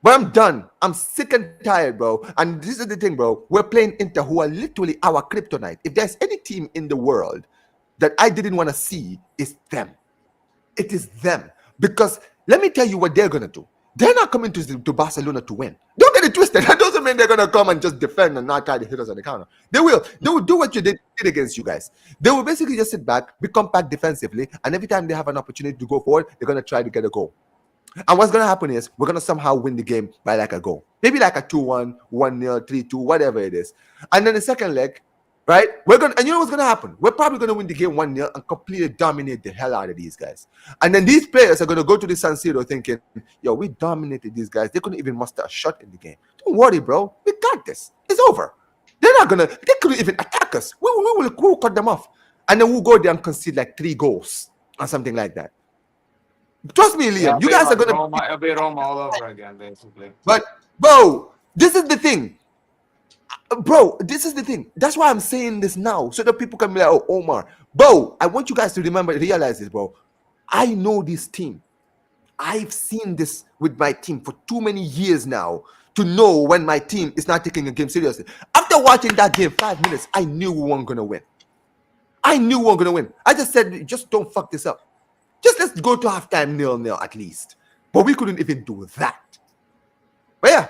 But I'm done. I'm sick and tired, bro. And this is the thing, bro. We're playing Inter, who are literally our kryptonite. If there's any team in the world that I didn't want to see, it's them. It is them. Because let me tell you what they're going to do. They're not coming to Barcelona to win. Don't get it twisted. That doesn't mean they're going to come and just defend and not try to hit us on the counter. They will do what you did against you guys. They will basically just sit back, be compact defensively, and every time they have an opportunity to go forward, they're going to try to get a goal. And what's going to happen is we're going to somehow win the game by like a goal. Maybe like a 2-1, 1-0, 3-2, whatever it is. And then the second leg, right? And you know what's going to happen? We're probably going to win the game 1-0 and completely dominate the hell out of these guys. And then these players are going to go to the San Siro thinking, yo, we dominated these guys. They couldn't even muster a shot in the game. Don't worry, bro. We got this. It's over. They couldn't even attack us. We'll cut them off. And then we'll go there and concede like 3 goals or something like that. Trust me, Liam. Yeah, you guys are going to... It'll be Roma all over again, basically. But, bro, this is the thing. Bro, this is the thing. That's why I'm saying this now, so that people can be like, oh, Omar. Bro, I want you guys to realize this, bro. I know this team. I've seen this with my team for too many years now to know when my team is not taking a game seriously. After watching that game 5 minutes, I knew we weren't going to win. I just said, just don't fuck this up. Just let's go to halftime 0-0 at least. But we couldn't even do that. But yeah,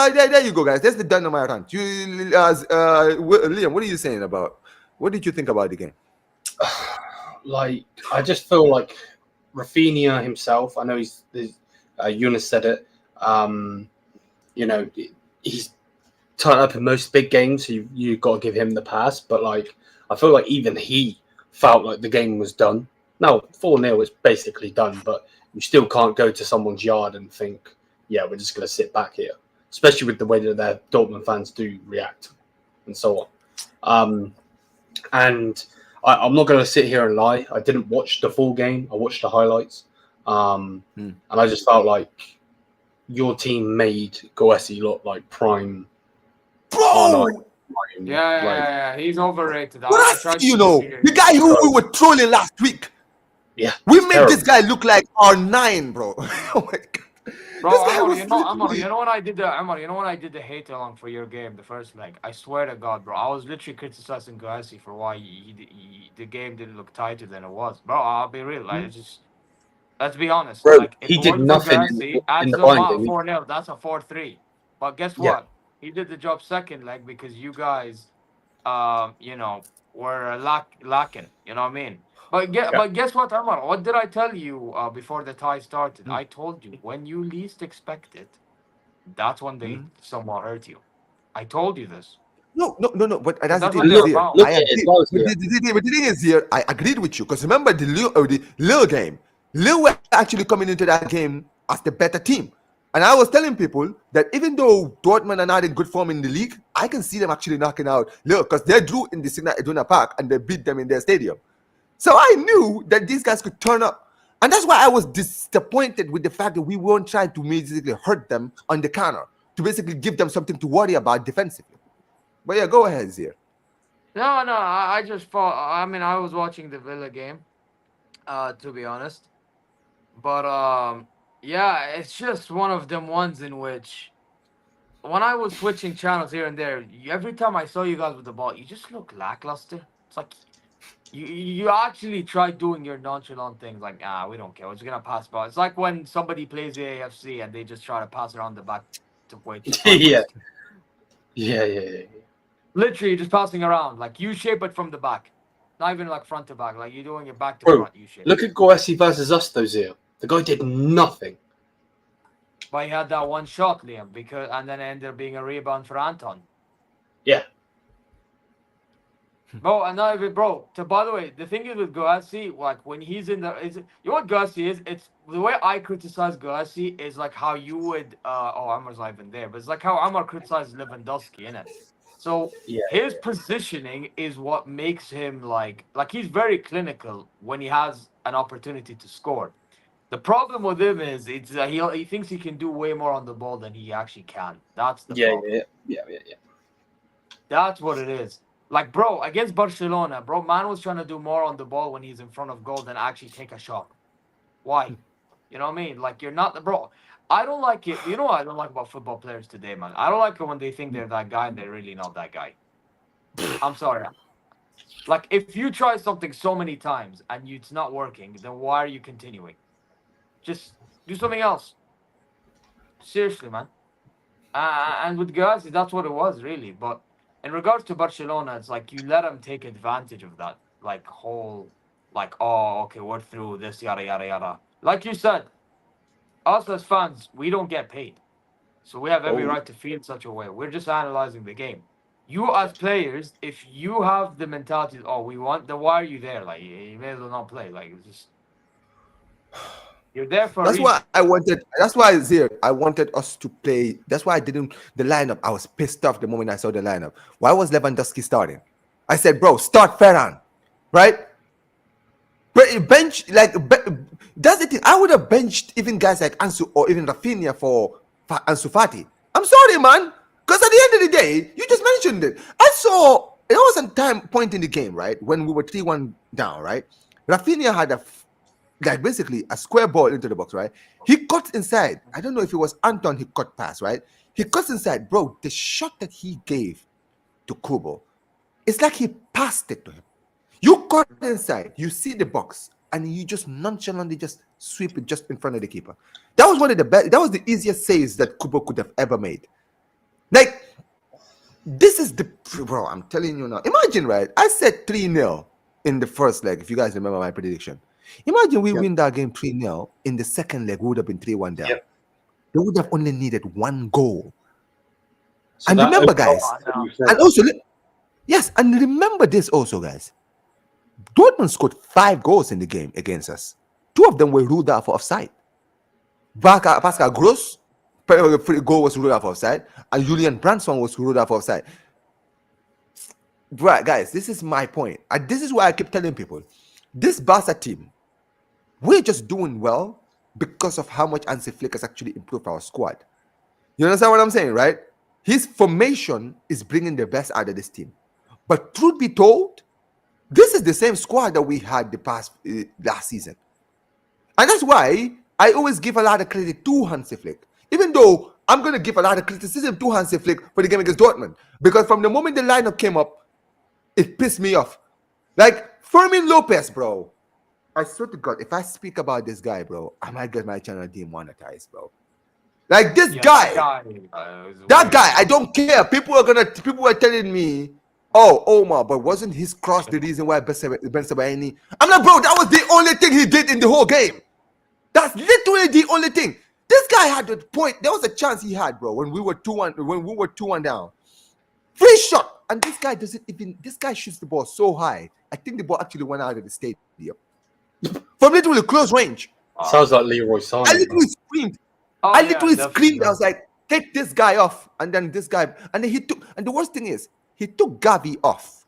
there you go, guys. That's the dynamite rant. Liam, what are you saying about? What did you think about the game? Like, I just feel like Rafinha himself. I know Eunice said it. You know, he's turned up in most big games. So you got to give him the pass. But like, I feel like even he felt like the game was done. Now 4-0 is basically done, but you still can't go to someone's yard and think, yeah, we're just going to sit back here, especially with the way that their Dortmund fans do react and so on. And I'm not going to sit here and lie. I didn't watch the full game. I watched the highlights. And I just felt like your team made Goessi look like prime. Bro! Yeah, he's overrated. The guy who we were trolling last week. Yeah. We made this guy look like R9, bro. Oh my God. Bro, This guy Amar, was Amar, literally. you know when I did the Amar, you know when I did the hate along for your game, the first leg. I swear to God, bro, I was literally criticizing Glassi for why the game didn't look tighter than it was, bro. I'll be real, like it's just let's be honest. Bro, Like if he it did wasn't for nothing Glassi, in the Ansel Bayern Mount game. 4-0, that's a 4-3. But guess Yeah. what? He did the job second leg because you guys, you know, were lacking. You know what I mean? But guess what, Amar? What did I tell you before the tie started? I told you when you least expect it, that's when they somewhat hurt you. I told you this. No. But Because that's the that's thing, what they're Look, about. look I at it as agree. well But here. the thing is here, I agreed with you because remember the Lille game. Lille were actually coming into that game as the better team, and I was telling people that even though Dortmund are not in good form in the league, I can see them actually knocking out Lille because they drew in the Signal Iduna Park and they beat them in their stadium. So I knew that these guys could turn up. And that's why I was disappointed with the fact that we weren't trying to basically hurt them on the counter, to basically give them something to worry about defensively. But yeah, go ahead, Zeer. No, I just thought. I mean, I was watching the Villa game, to be honest. But yeah, it's just one of them ones in which, when I was switching channels here and there, every time I saw you guys with the ball, you just look lackluster. It's like you actually try doing your nonchalant things, like we don't care, we're just gonna pass ball. It's like when somebody plays the AFC and they just try to pass around the back to wait. Yeah. Yeah. Literally just passing around, like you shape it from the back, not even like front to back, like you're doing it back to Bro, front. You shape. Look at Guessi versus us, though, Zeer. The guy did nothing. But he had that one shot, Liam, and then it ended up being a rebound for Anton. Yeah. Bro, and not even by the way, the thing is with Guessi, like when he's in you know what Guessi is? It's the way I criticize Guessi is like how you would Amar's not even there, but it's like how Amar criticizes Lewandowski, innit? So Yeah. his positioning is what makes him like he's very clinical when he has an opportunity to score. The problem with him is it's he thinks he can do way more on the ball than he actually can. That's the problem. Yeah. That's what it is. Like, bro, against Barcelona, bro, man was trying to do more on the ball when he's in front of goal than actually take a shot. Why? You know what I mean? Like, you're not the bro. I don't like it. You know what I don't like about football players today, man? I don't like it when they think they're that guy and they're really not that guy. I'm sorry. Like, if you try something so many times and it's not working, then why are you continuing? Just do something else. Seriously, man. And with Gazi, that's what it was, really. But in regards to Barcelona, it's like you let them take advantage of that, like, whole, like, oh, okay, we're through this, yada, yada, yada. Like you said, us as fans, we don't get paid. So we have every right to feel such a way. We're just analyzing the game. You as players, if you have the mentality, oh, we want, then why are you there? Like, you may as well not play. Like, it's just, you're there for a That's reason. why I wanted. That's why Zeer, I wanted us to play. That's why I didn't the lineup. I was pissed off the moment I saw the lineup. Why was Lewandowski starting? I said, bro, start Ferran, right? But bench that's the thing. I would have benched even guys like Ansu or even Rafinha for Ansu Fati. I'm sorry, man, because at the end of the day, you just mentioned it. I saw there was a point in the game, right, when we were 3-1 down, right? Rafinha had basically a square ball into the box, right? He cut inside. I don't know if it was Anton he cut past, right? He cuts inside, bro. The shot that he gave to Kubo, it's like he passed it to him. You cut inside, you see the box, and you just nonchalantly just sweep it just in front of the keeper. That was one of the best. That was the easiest saves that Kubo could have ever made. Like, this is the bro. I'm telling you now. Imagine, right? I said 3-0 in the first leg. If you guys remember my prediction. Imagine we win that game 3-0. In the second leg, we would have been 3-1 down. Yep. They would have only needed one goal. So And that remember, opens guys, up to you. and also, yes, and remember this also, guys. Dortmund scored 5 goals in the game against us. 2 of them were ruled out for offside. Pascal Gross goal was ruled out for offside, and Julian Brandt's was ruled out for offside. Right, guys, this is my point. And this is why I keep telling people, this Barca team, we're just doing well because of how much Hansi Flick has actually improved our squad. You understand what I'm saying, right? His formation is bringing the best out of this team. But truth be told, this is the same squad that we had the past last season. And that's why I always give a lot of credit to Hansi Flick, even though I'm going to give a lot of criticism to Hansi Flick for the game against Dortmund, because from the moment the lineup came up, it pissed me off. Like Fermin Lopez, bro. I swear to God, if I speak about this guy, bro, I might get my channel demonetized, bro. Like this guy, that guy, I don't care. People were telling me, oh, Omar, but wasn't his cross the reason why Ben Sebaini? I'm like, bro, that was the only thing he did in the whole game. That's literally the only thing. This guy had a point. There was a chance he had, bro, when we were 2-1 down. Free shot. And this guy doesn't even, this guy shoots the ball so high. I think the ball actually went out of the stadium. From literally close range. Sounds like Leroy Sané. I literally screamed. I literally screamed. I was like, take this guy off. And then this guy, and then he took, and the worst thing is, he took Gavi off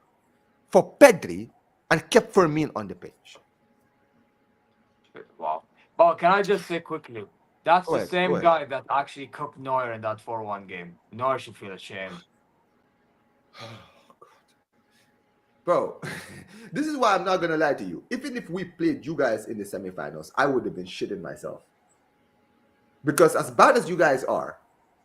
for Pedri and kept Fermin on the pitch. Wow. But can I just say quickly, that's Go the ahead, same go ahead. guy that actually cooked Neuer in that 4-1 game. Neuer should feel ashamed. Bro, this is why I'm not going to lie to you. Even if we played you guys in the semifinals, I would have been shitting myself. Because as bad as you guys are,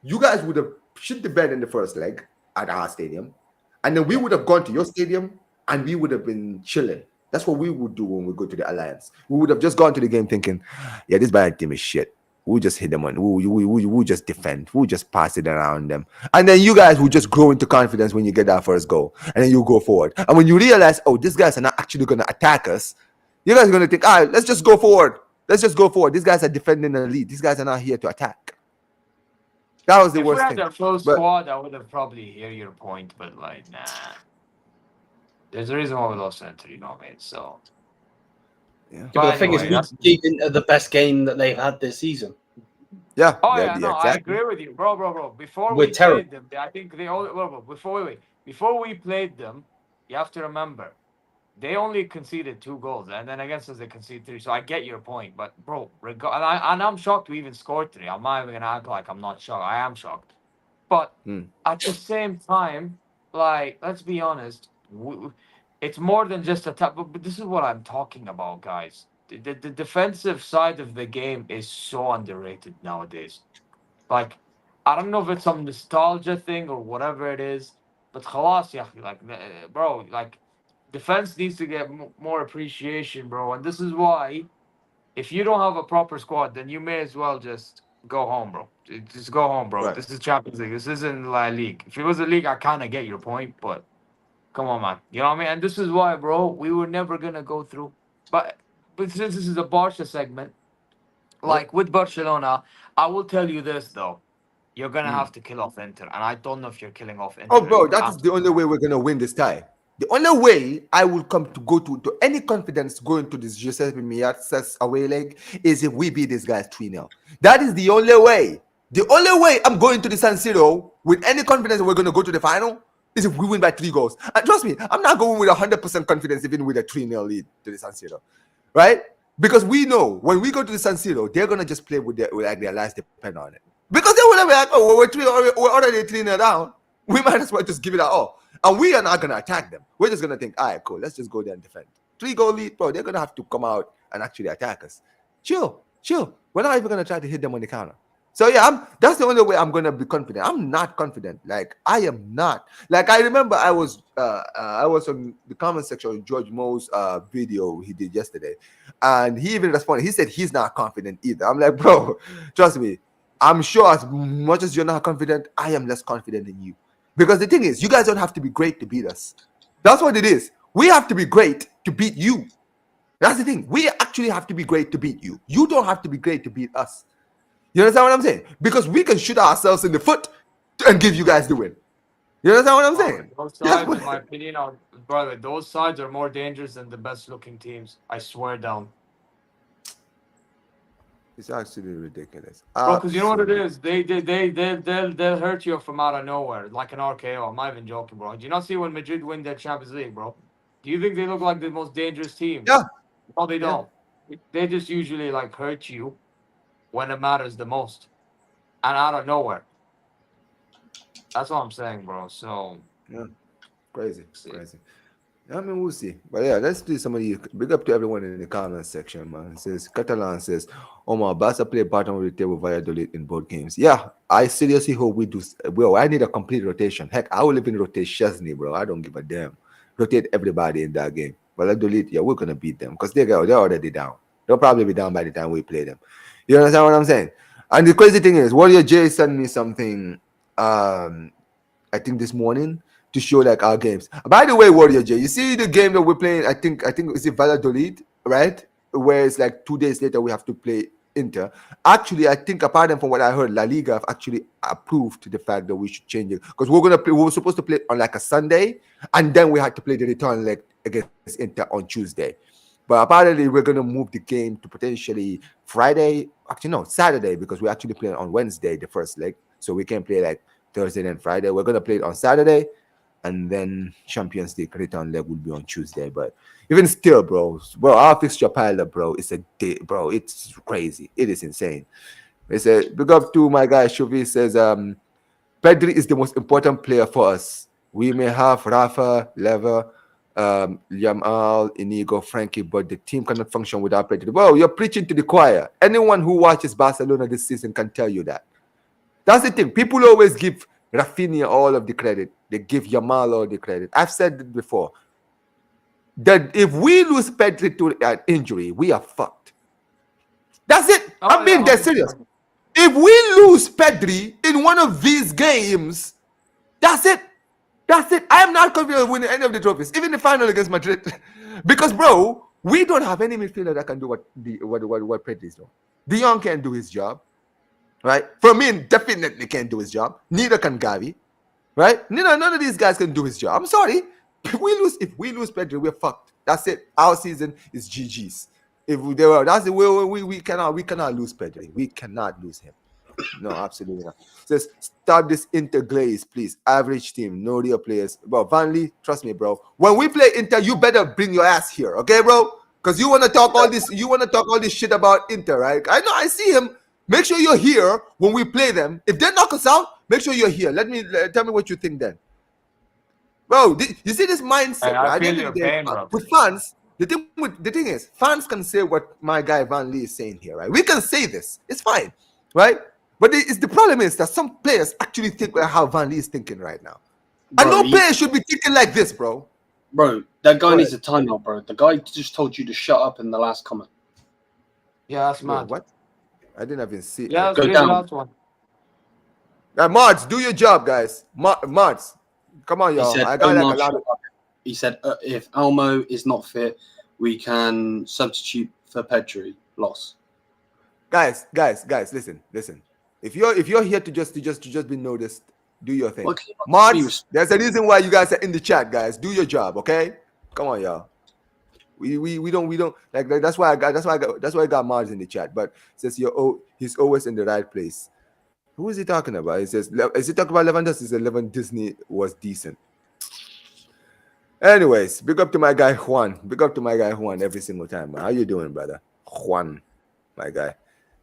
you guys would have shit the bed in the first leg at our stadium. And then we would have gone to your stadium and we would have been chilling. That's what we would do when we go to the Alliance. We would have just gone to the game thinking, yeah, this Bayern team is shit. We'll just hit them on. We'll just defend. We'll just pass it around them. And then you guys will just grow into confidence when you get that first goal. And then you go forward. And when you realize, oh, these guys are not actually going to attack us, you guys are going to think, all right, let's just go forward. Let's just go forward. These guys are defending the lead. These guys are not here to attack. That was the worst thing. If we had a full squad, I would have probably hear your point. But, like, nah. There's a reason why we lost Center, you know what I mean? So... Yeah. But the thing is, we gave into the best game that they've had this season. Yeah. Oh yeah, no, exactly. I agree with you, bro. Before We're we terrible. played them, I think they all. Well, before we played them, you have to remember, they only conceded 2 goals, and then against us they conceded 3. So I get your point, but bro, and I'm shocked we even scored 3. I'm not even gonna act like I'm not shocked. I am shocked, but at the same time, like, let's be honest. It's more than just attack, but this is what I'm talking about, guys. The defensive side of the game is so underrated nowadays. Like, I don't know if it's some nostalgia thing or whatever it is, but khalas, ya akhi, like, bro, like, defense needs to get more appreciation, bro. And this is why, if you don't have a proper squad, then you may as well just go home, bro. Just go home, bro. Right. This is Champions League. This isn't La League. If it was a league, I kind of get your point, but come on, man. You know what I mean? And this is why, bro, we were never going to go through. But since this is a Barca segment, like with Barcelona, I will tell you this, though. You're going to have to kill off Inter. And I don't know if you're killing off Inter. Oh, bro, that is the only way we're going to win this tie. The only way I will come to go to any confidence going to this Giuseppe Meazza's away leg is if we beat these guys 3-0. That is the only way. The only way I'm going to the San Siro with any confidence that we're going to go to the final is if we win by 3 goals. And trust me, I'm not going with 100% confidence even with a 3-0 lead to the San Siro. Right? Because we know when we go to the San Siro, they're going to just play with their lives depend on it. Because they will be like, oh, we're already 3-0 down. We might as well just give it all. And we are not going to attack them. We're just going to think, all right, cool, let's just go there and defend. 3-goal lead, bro, they're going to have to come out and actually attack us. Chill. We're not even going to try to hit them on the counter. So yeah, that's the only way I'm gonna be confident. I'm not confident. Like, I am not. Like, I remember I was on the comment section of George Mo's video he did yesterday, and he even responded. He said he's not confident either. I'm like, bro, trust me. I'm sure as much as you're not confident, I am less confident than you. Because the thing is, you guys don't have to be great to beat us. That's what it is. We have to be great to beat you. That's the thing. We actually have to be great to beat you. You don't have to be great to beat us. You understand what I'm saying? Because we can shoot ourselves in the foot and give you guys the win. You understand what I'm saying? Those sides, in my opinion, brother, those sides are more dangerous than the best-looking teams. I swear down. It's actually ridiculous. Bro, because you know what it is? They'll hurt you from out of nowhere, like an RKO. I'm not even joking, bro. Do you not see when Madrid win their Champions League, bro? Do you think they look like the most dangerous team? Yeah. No, they don't. They just usually, like, hurt you when it matters the most. And out of nowhere. That's what I'm saying, bro. So... yeah. Crazy. I mean, we'll see. But yeah, let's do some of you. Big up to everyone in the comment section, man. It says Catalan says, Omar, Barca play bottom of the table via delete in both games. Yeah, I seriously hope we do. Well, I need a complete rotation. Heck, I will even rotate Chesney, bro. I don't give a damn. Rotate everybody in that game. But let's delete. Yeah, we're gonna beat them because they're already down. They'll probably be down by the time we play them. You understand what I'm saying? And the crazy thing is, Warrior J sent me something. I think this morning to show like our games. By the way, Warrior J, you see the game that we're playing? I think it's Valladolid, right? Where it's like 2 days later we have to play Inter. Actually, I think apart from what I heard, La Liga have actually approved the fact that we should change it because we were supposed to play on like a Sunday, and then we had to play the return leg against Inter on Tuesday. But apparently, we're gonna move the game to potentially Friday. Actually, no, Saturday because we actually play on Wednesday the first leg, so we can play like Thursday and Friday. We're gonna play it on Saturday, and then Champions League return leg will be on Tuesday. But even still, bro, our fixture pile up, bro. It's a day, bro. It's crazy. It is insane. It's a big up to my guy Shuvi says, Pedri is the most important player for us. We may have Rafa, Lever, Yamal, Inigo, Frankie, but the team cannot function without Pedri. Well, you're preaching to the choir. Anyone who watches Barcelona this season can tell you that. That's the thing. People always give Rafinha all of the credit. They give Yamal all the credit. I've said it before. That if we lose Pedri to an injury, we are fucked. That's it. I'm being dead serious. If we lose Pedri in one of these games, that's it. That's it. I am not confident of winning any of the trophies, even the final against Madrid. Because, bro, we don't have any midfielder that can do what Pedri is doing. De Jong can't do his job. Right? Firmino definitely can't do his job. Neither can Gavi. Right? None of these guys can do his job. I'm sorry. If we lose Pedri, we're fucked. That's it. Our season is GG's. That's the way we cannot lose Pedri. We cannot lose him. No, absolutely not. Says stop this Inter glaze, please. Average team, no real players. Bro, Van Lee, trust me, bro. When we play Inter, you better bring your ass here, okay, bro? Because you want to talk all this. You want to talk all this shit about Inter, right? I know. I see him. Make sure you're here when we play them. If they knock us out, make sure you're here. Tell me what you think then. Bro, you see this mindset, Hey, I right? feel your pain, bro. With fans, the thing is, fans can say what my guy Van Lee is saying here, right? We can say this. It's fine, right? But the problem is that some players actually think like how Van Lee is thinking right now. Bro, and no player should be thinking like this, bro. Bro, that guy needs a timeout, bro. The guy just told you to shut up in the last comment. Yeah, that's mad. What? I didn't even see. Yeah, Go that's down. the last one. Mards, do your job, guys. Mards, come on, y'all. Said, I got like a lot of. He said, if Elmo is not fit, we can substitute for Pedri. Loss. Guys, listen. If you're here to just be noticed, do your thing. Okay. Mards, there's a reason why you guys are in the chat, guys. Do your job, okay? Come on, y'all. We don't like that's why I got Mards in the chat. But it says he's always in the right place. Who is he talking about? He says, is he talking about Lewandowski? He said Lewandowski Disney was decent. Anyways, big up to my guy Juan. Big up to my guy Juan every single time, man. How you doing, brother? Juan, my guy.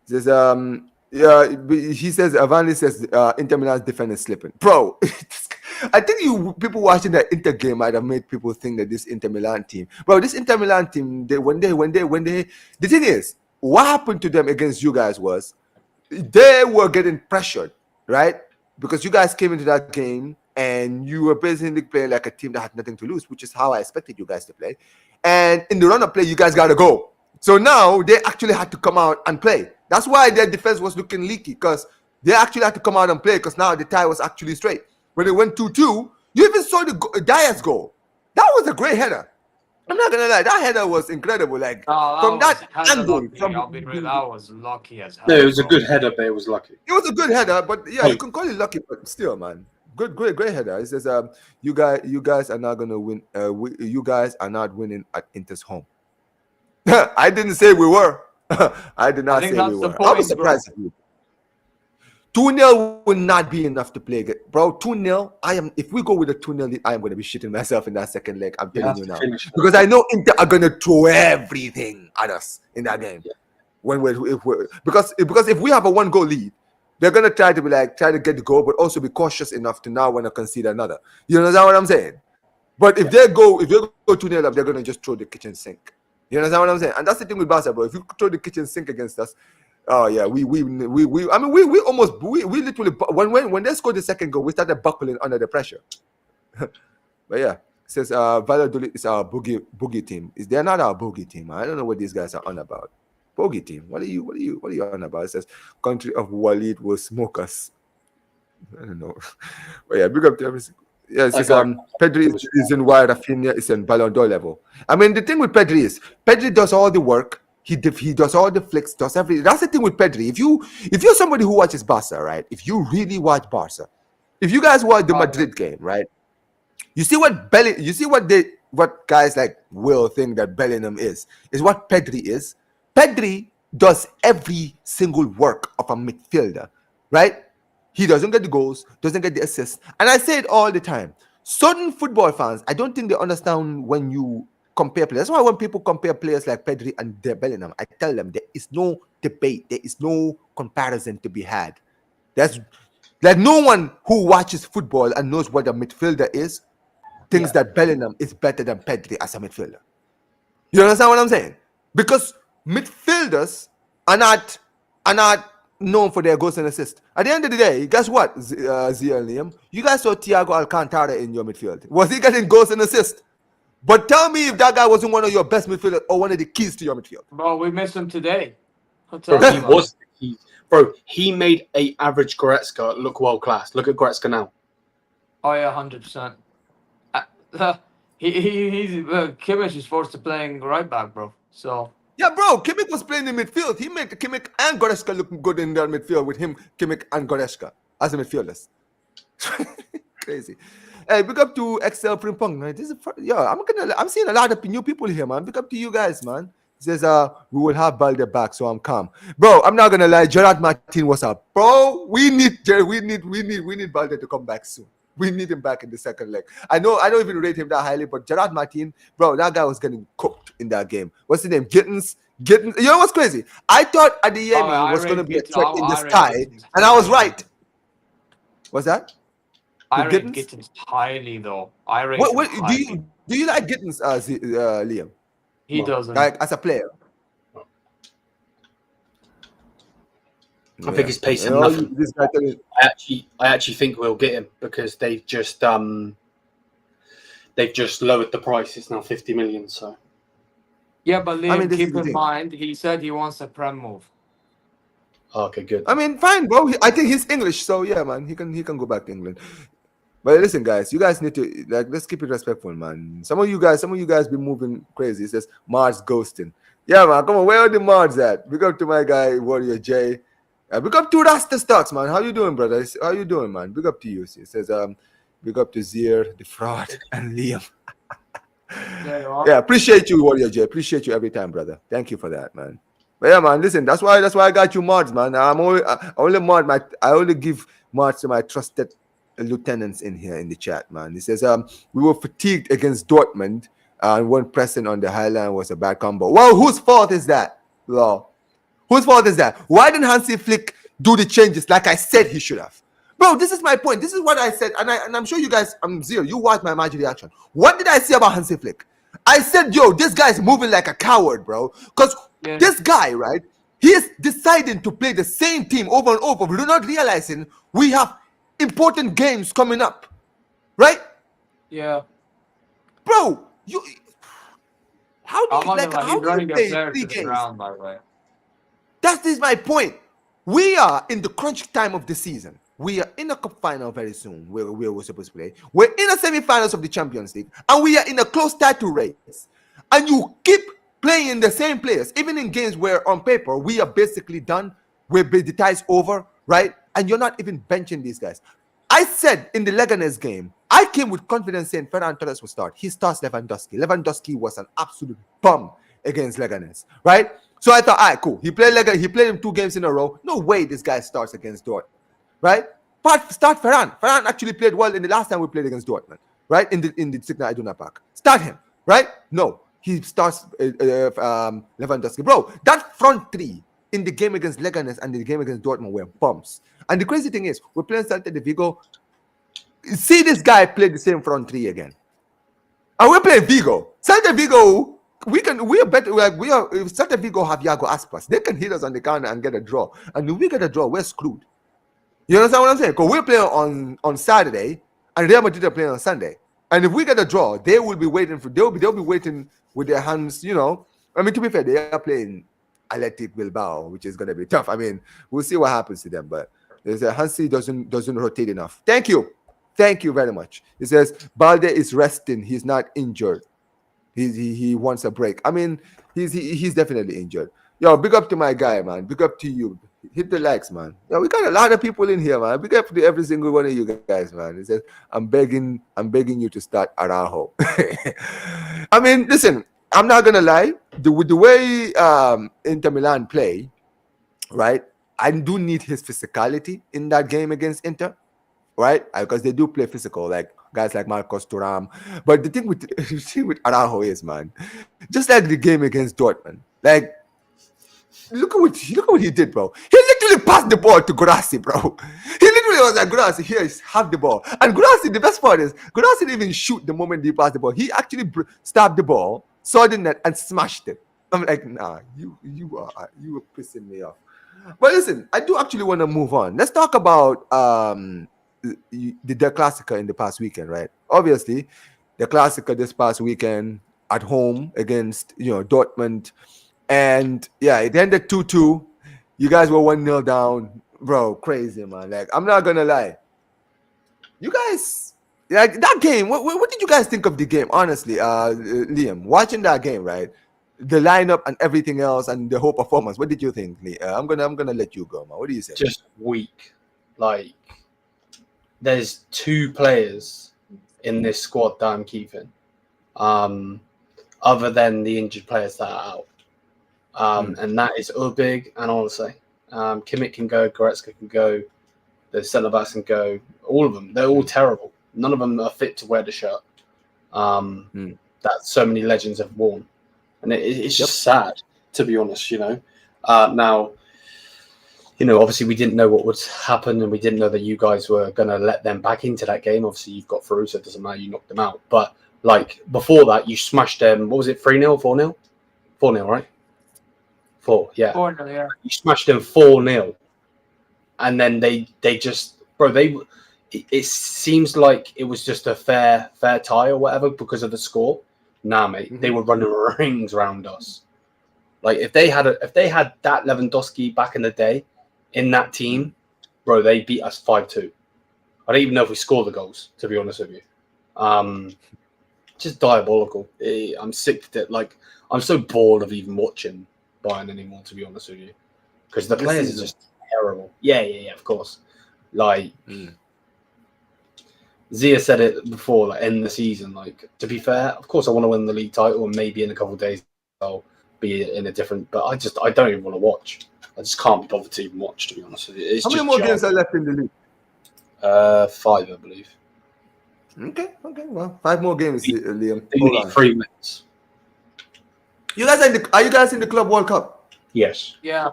He says, he says, Avani says, Inter Milan's defense is slipping. Bro, I think people watching that Inter game might have made people think that this Inter Milan team, bro, this Inter Milan team, the thing is, what happened to them against you guys was they were getting pressured, right? Because you guys came into that game and you were basically playing like a team that had nothing to lose, which is how I expected you guys to play. And in the run-up play, you guys got to go. So now they actually had to come out and play. That's why their defense was looking leaky, because they actually had to come out and play, because now the tie was actually straight. When it went 2-2, you even saw the Diaz goal. That was a great header. I'm not gonna lie, that header was incredible. Like from that angle, that was lucky as hell. No, it was a good header, but it was lucky. It was a good header, but yeah, you can call it lucky, but still, man, great header. It says, you guys are not gonna win. You guys are not winning at Inter's home. I didn't say we were. I did not say we were. I was surprised at you. 2-0 will not be enough to play, bro. 2-0. If we go with a 2-0 lead, I am going to be shitting myself in that second leg. I'm telling you now, because I know Inter are going to throw everything at us in that game. Yeah. Because if we have a 1-goal lead, they're going to try to get the goal, but also be cautious enough to not want to concede another. You understand what I'm saying? But if they go 2-0 up, they're gonna just throw the kitchen sink. You understand what I'm saying? And that's the thing with Barca, bro. If you throw the kitchen sink against us, oh yeah, we almost literally when they scored the second goal, we started buckling under the pressure. But yeah, it says Valladolid is our boogie team. They're not our boogie team. I don't know what these guys are on about. Boogie team. What are you on about? It says country of Walid will smoke us. I don't know. But yeah, big up to everything. Yeah, it says Pedri is in why Rafinha is in Ballon d'Or level. I mean, the thing with Pedri is Pedri does all the work. He does all the flicks, does everything. That's the thing with Pedri. If you're somebody who watches Barca, right? If you really watch Barca, if you guys watch the Madrid game, right? You see what guys like Will think that Bellingham is what Pedri is. Pedri does every single work of a midfielder, right? He doesn't get the goals, doesn't get the assists. And I say it all the time. Certain football fans, I don't think they understand when you compare players. That's why when people compare players like Pedri and Bellingham, I tell them there is no debate. There is no comparison to be had. There's like no one who watches football and knows what a midfielder is thinks that Bellingham is better than Pedri as a midfielder. You understand what I'm saying? Because midfielders are not known for their goals and assists. At the end of the day, guess what, Zeer and Liam? You guys saw Thiago Alcantara in your midfield. Was he getting goals and assists? But tell me if that guy wasn't one of your best midfielders or one of the keys to your midfield. Bro, we missed him today. Bro, he was the key. Bro, he made a average Goretzka look world class. Look at Goretzka now. Oh yeah, 100%. Kimmich is forced to playing right back, bro. So yeah, bro, Kimmich was playing in midfield. He made Kimmich and Goretzka look good in their midfield with him, Kimmich and Goretzka as the midfielders. Crazy. Hey, big up to XL Frimpong. Man. I'm seeing a lot of new people here, man. Big up to you guys, man. He says, we will have Balde back, so I'm calm. Bro, I'm not gonna lie. Gerard Martin, what's up? Bro, we need Balde to come back soon. We need him back in the second leg. I don't even rate him that highly, but Gerard Martin, bro, that guy was getting cooked in that game. What's his name? Gittins. You know what's crazy? I thought Adeyemi was going to be a threat in the sky, and I was right. What's that? I rate Gittins highly, though. I rate him highly. Do you like Gittins, Liam? He doesn't. Like as a player? I think his pace and nothing. I actually think we'll get him because they've just lowered the price. It's now 50 million. So yeah, but Liam, keep in mind, he said he wants a prem move. Okay, good. I mean, fine, bro. I think he's English, so yeah, man. He can go back to England. But listen, guys, you guys need to let's keep it respectful, man. Some of you guys be moving crazy. It says Mars ghosting. Yeah, man. Come on, where are the Mars at? Big up to my guy Warrior J. Big up to Rasta Stocks, man. How you doing, brother? How you doing, man? Big up to you. It says, big up to Zeer, the fraud, and Liam. Yeah, appreciate you, Warrior J. Appreciate you every time, brother. Thank you for that, man. But yeah, man, listen, that's why I got you mods, man. I only give mods to my trusted lieutenants in here in the chat, man. It says, we were fatigued against Dortmund, and one pressing on the high line was a bad combo. Well, whose fault is that, Law? Whose fault is that? Why didn't Hansi Flick do the changes like I said he should have? Bro, this is my point. This is what I said. And I'm sure you guys, I'm Zeer, you watch my magic reaction. What did I say about Hansi Flick? I said, yo, this guy's moving like a coward, bro. Because this guy, right, he is deciding to play the same team over and over. We're not realizing we have important games coming up. Right? Yeah. Bro, how do you play 3 games? Round, by the way. That is my point. We are in the crunch time of the season. We are in a cup final very soon where we're supposed to play. We're in the semi-finals of the Champions League. And we are in a close title race. And you keep playing the same players, even in games where on paper we are basically done. The tie's over, right? And you're not even benching these guys. I said in the Leganes game, I came with confidence saying Ferran Torres would start. He starts Lewandowski. Lewandowski was an absolute bum against Leganes, right? So I thought, all right, cool. He played him 2 games in a row. No way this guy starts against Dortmund, right? But start Ferran. Ferran actually played well in the last time we played against Dortmund, right? In the Signal Iduna Park. Start him, right? No, he starts Lewandowski. Bro, that front 3 in the game against Leganes and the game against Dortmund were bumps. And the crazy thing is, we're playing Celta de Vigo. See this guy play the same front 3 again. And we're playing Vigo. Celta Vigo, we are better. Like if Celta Vigo have Iago Aspas, they can hit us on the counter and get a draw. And if we get a draw, we're screwed. You understand what I'm saying? Because we're playing on Saturday, and Real Madrid are playing on Sunday. And if we get a draw, they will be waiting they'll be waiting with their hands, you know. I mean, to be fair, they are playing Athletic Bilbao, which is gonna be tough. I mean, we'll see what happens to them, but there's a Hansi doesn't rotate enough. Thank you very much. He says Balde is resting, he's not injured. He wants a break. I mean, he's definitely injured. Yo, big up to my guy, man. Big up to you. Hit the likes, man. Yo, we got a lot of people in here, man. Big up to every single one of you guys, man. He says, I'm begging you to start Araujo. I mean, listen, I'm not gonna lie. With the way Inter Milan play, right? I do need his physicality in that game against Inter, right? Because they do play physical, like guys like Marcos Thuram. But the thing with Araujo is, man, just like the game against Dortmund, like look at what he did, bro. He literally passed the ball to Guirassy, bro. He literally was like, Guirassy, here is have the ball. And Guirassy, the best part is Guirassy didn't even shoot the moment he passed the ball. He actually stabbed the ball, saw the net, and smashed it. I'm like, nah, you are pissing me off. But listen, I do actually want to move on. Let's talk about the Klassiker in the past weekend, right? Obviously, the Klassiker this past weekend at home against Dortmund, and yeah, it ended 2-2. You guys were 1-0 down, bro. Crazy, man. Like, I'm not gonna lie. You guys, like that game. What did you guys think of the game? Honestly, Liam, watching that game, right? The lineup and everything else, and the whole performance. What did you think, Lee? I'm gonna let you go, man. What do you say? Just weak. Like, there's 2 players in this squad that I'm keeping, other than the injured players that are out, and that is Ubig and Olise. Kimmich can go, Goretzka can go, the centre backs can go. All of them, they're all terrible. None of them are fit to wear the shirt that so many legends have worn. And it's just sad, to be honest, Now, obviously we didn't know what would happen, and we didn't know that you guys were going to let them back into that game. Obviously, you've got through, so it doesn't matter. You knocked them out. But, like, before that, you smashed them. What was it, 3-0, 4-0? 4-0, right? 4, yeah. 4-0, yeah. You smashed them 4-0. And then they just, bro, it seems like it was just a fair tie or whatever because of the score. Nah, mate, they were running rings around us. Like if they had that Lewandowski back in the day in that team, bro, they beat us 5-2. I don't even know if we scored the goals, to be honest with you. Just diabolical. I'm sick of it. Like I'm so bored of even watching Bayern anymore, to be honest with you, because the players are just terrible. Yeah, of course. Like. Zeer said it before, like end the season. Like, to be fair, of course I want to win the league title, and maybe in a couple of days I'll be in a different. But I don't even want to watch. I just can't be bothered to even watch, to be honest with you. How many more games are left in the league? 5, I believe. Okay. Well, 5 more games, Liam. They need 3 minutes. You guys are you guys in the Club World Cup? Yes. Yeah.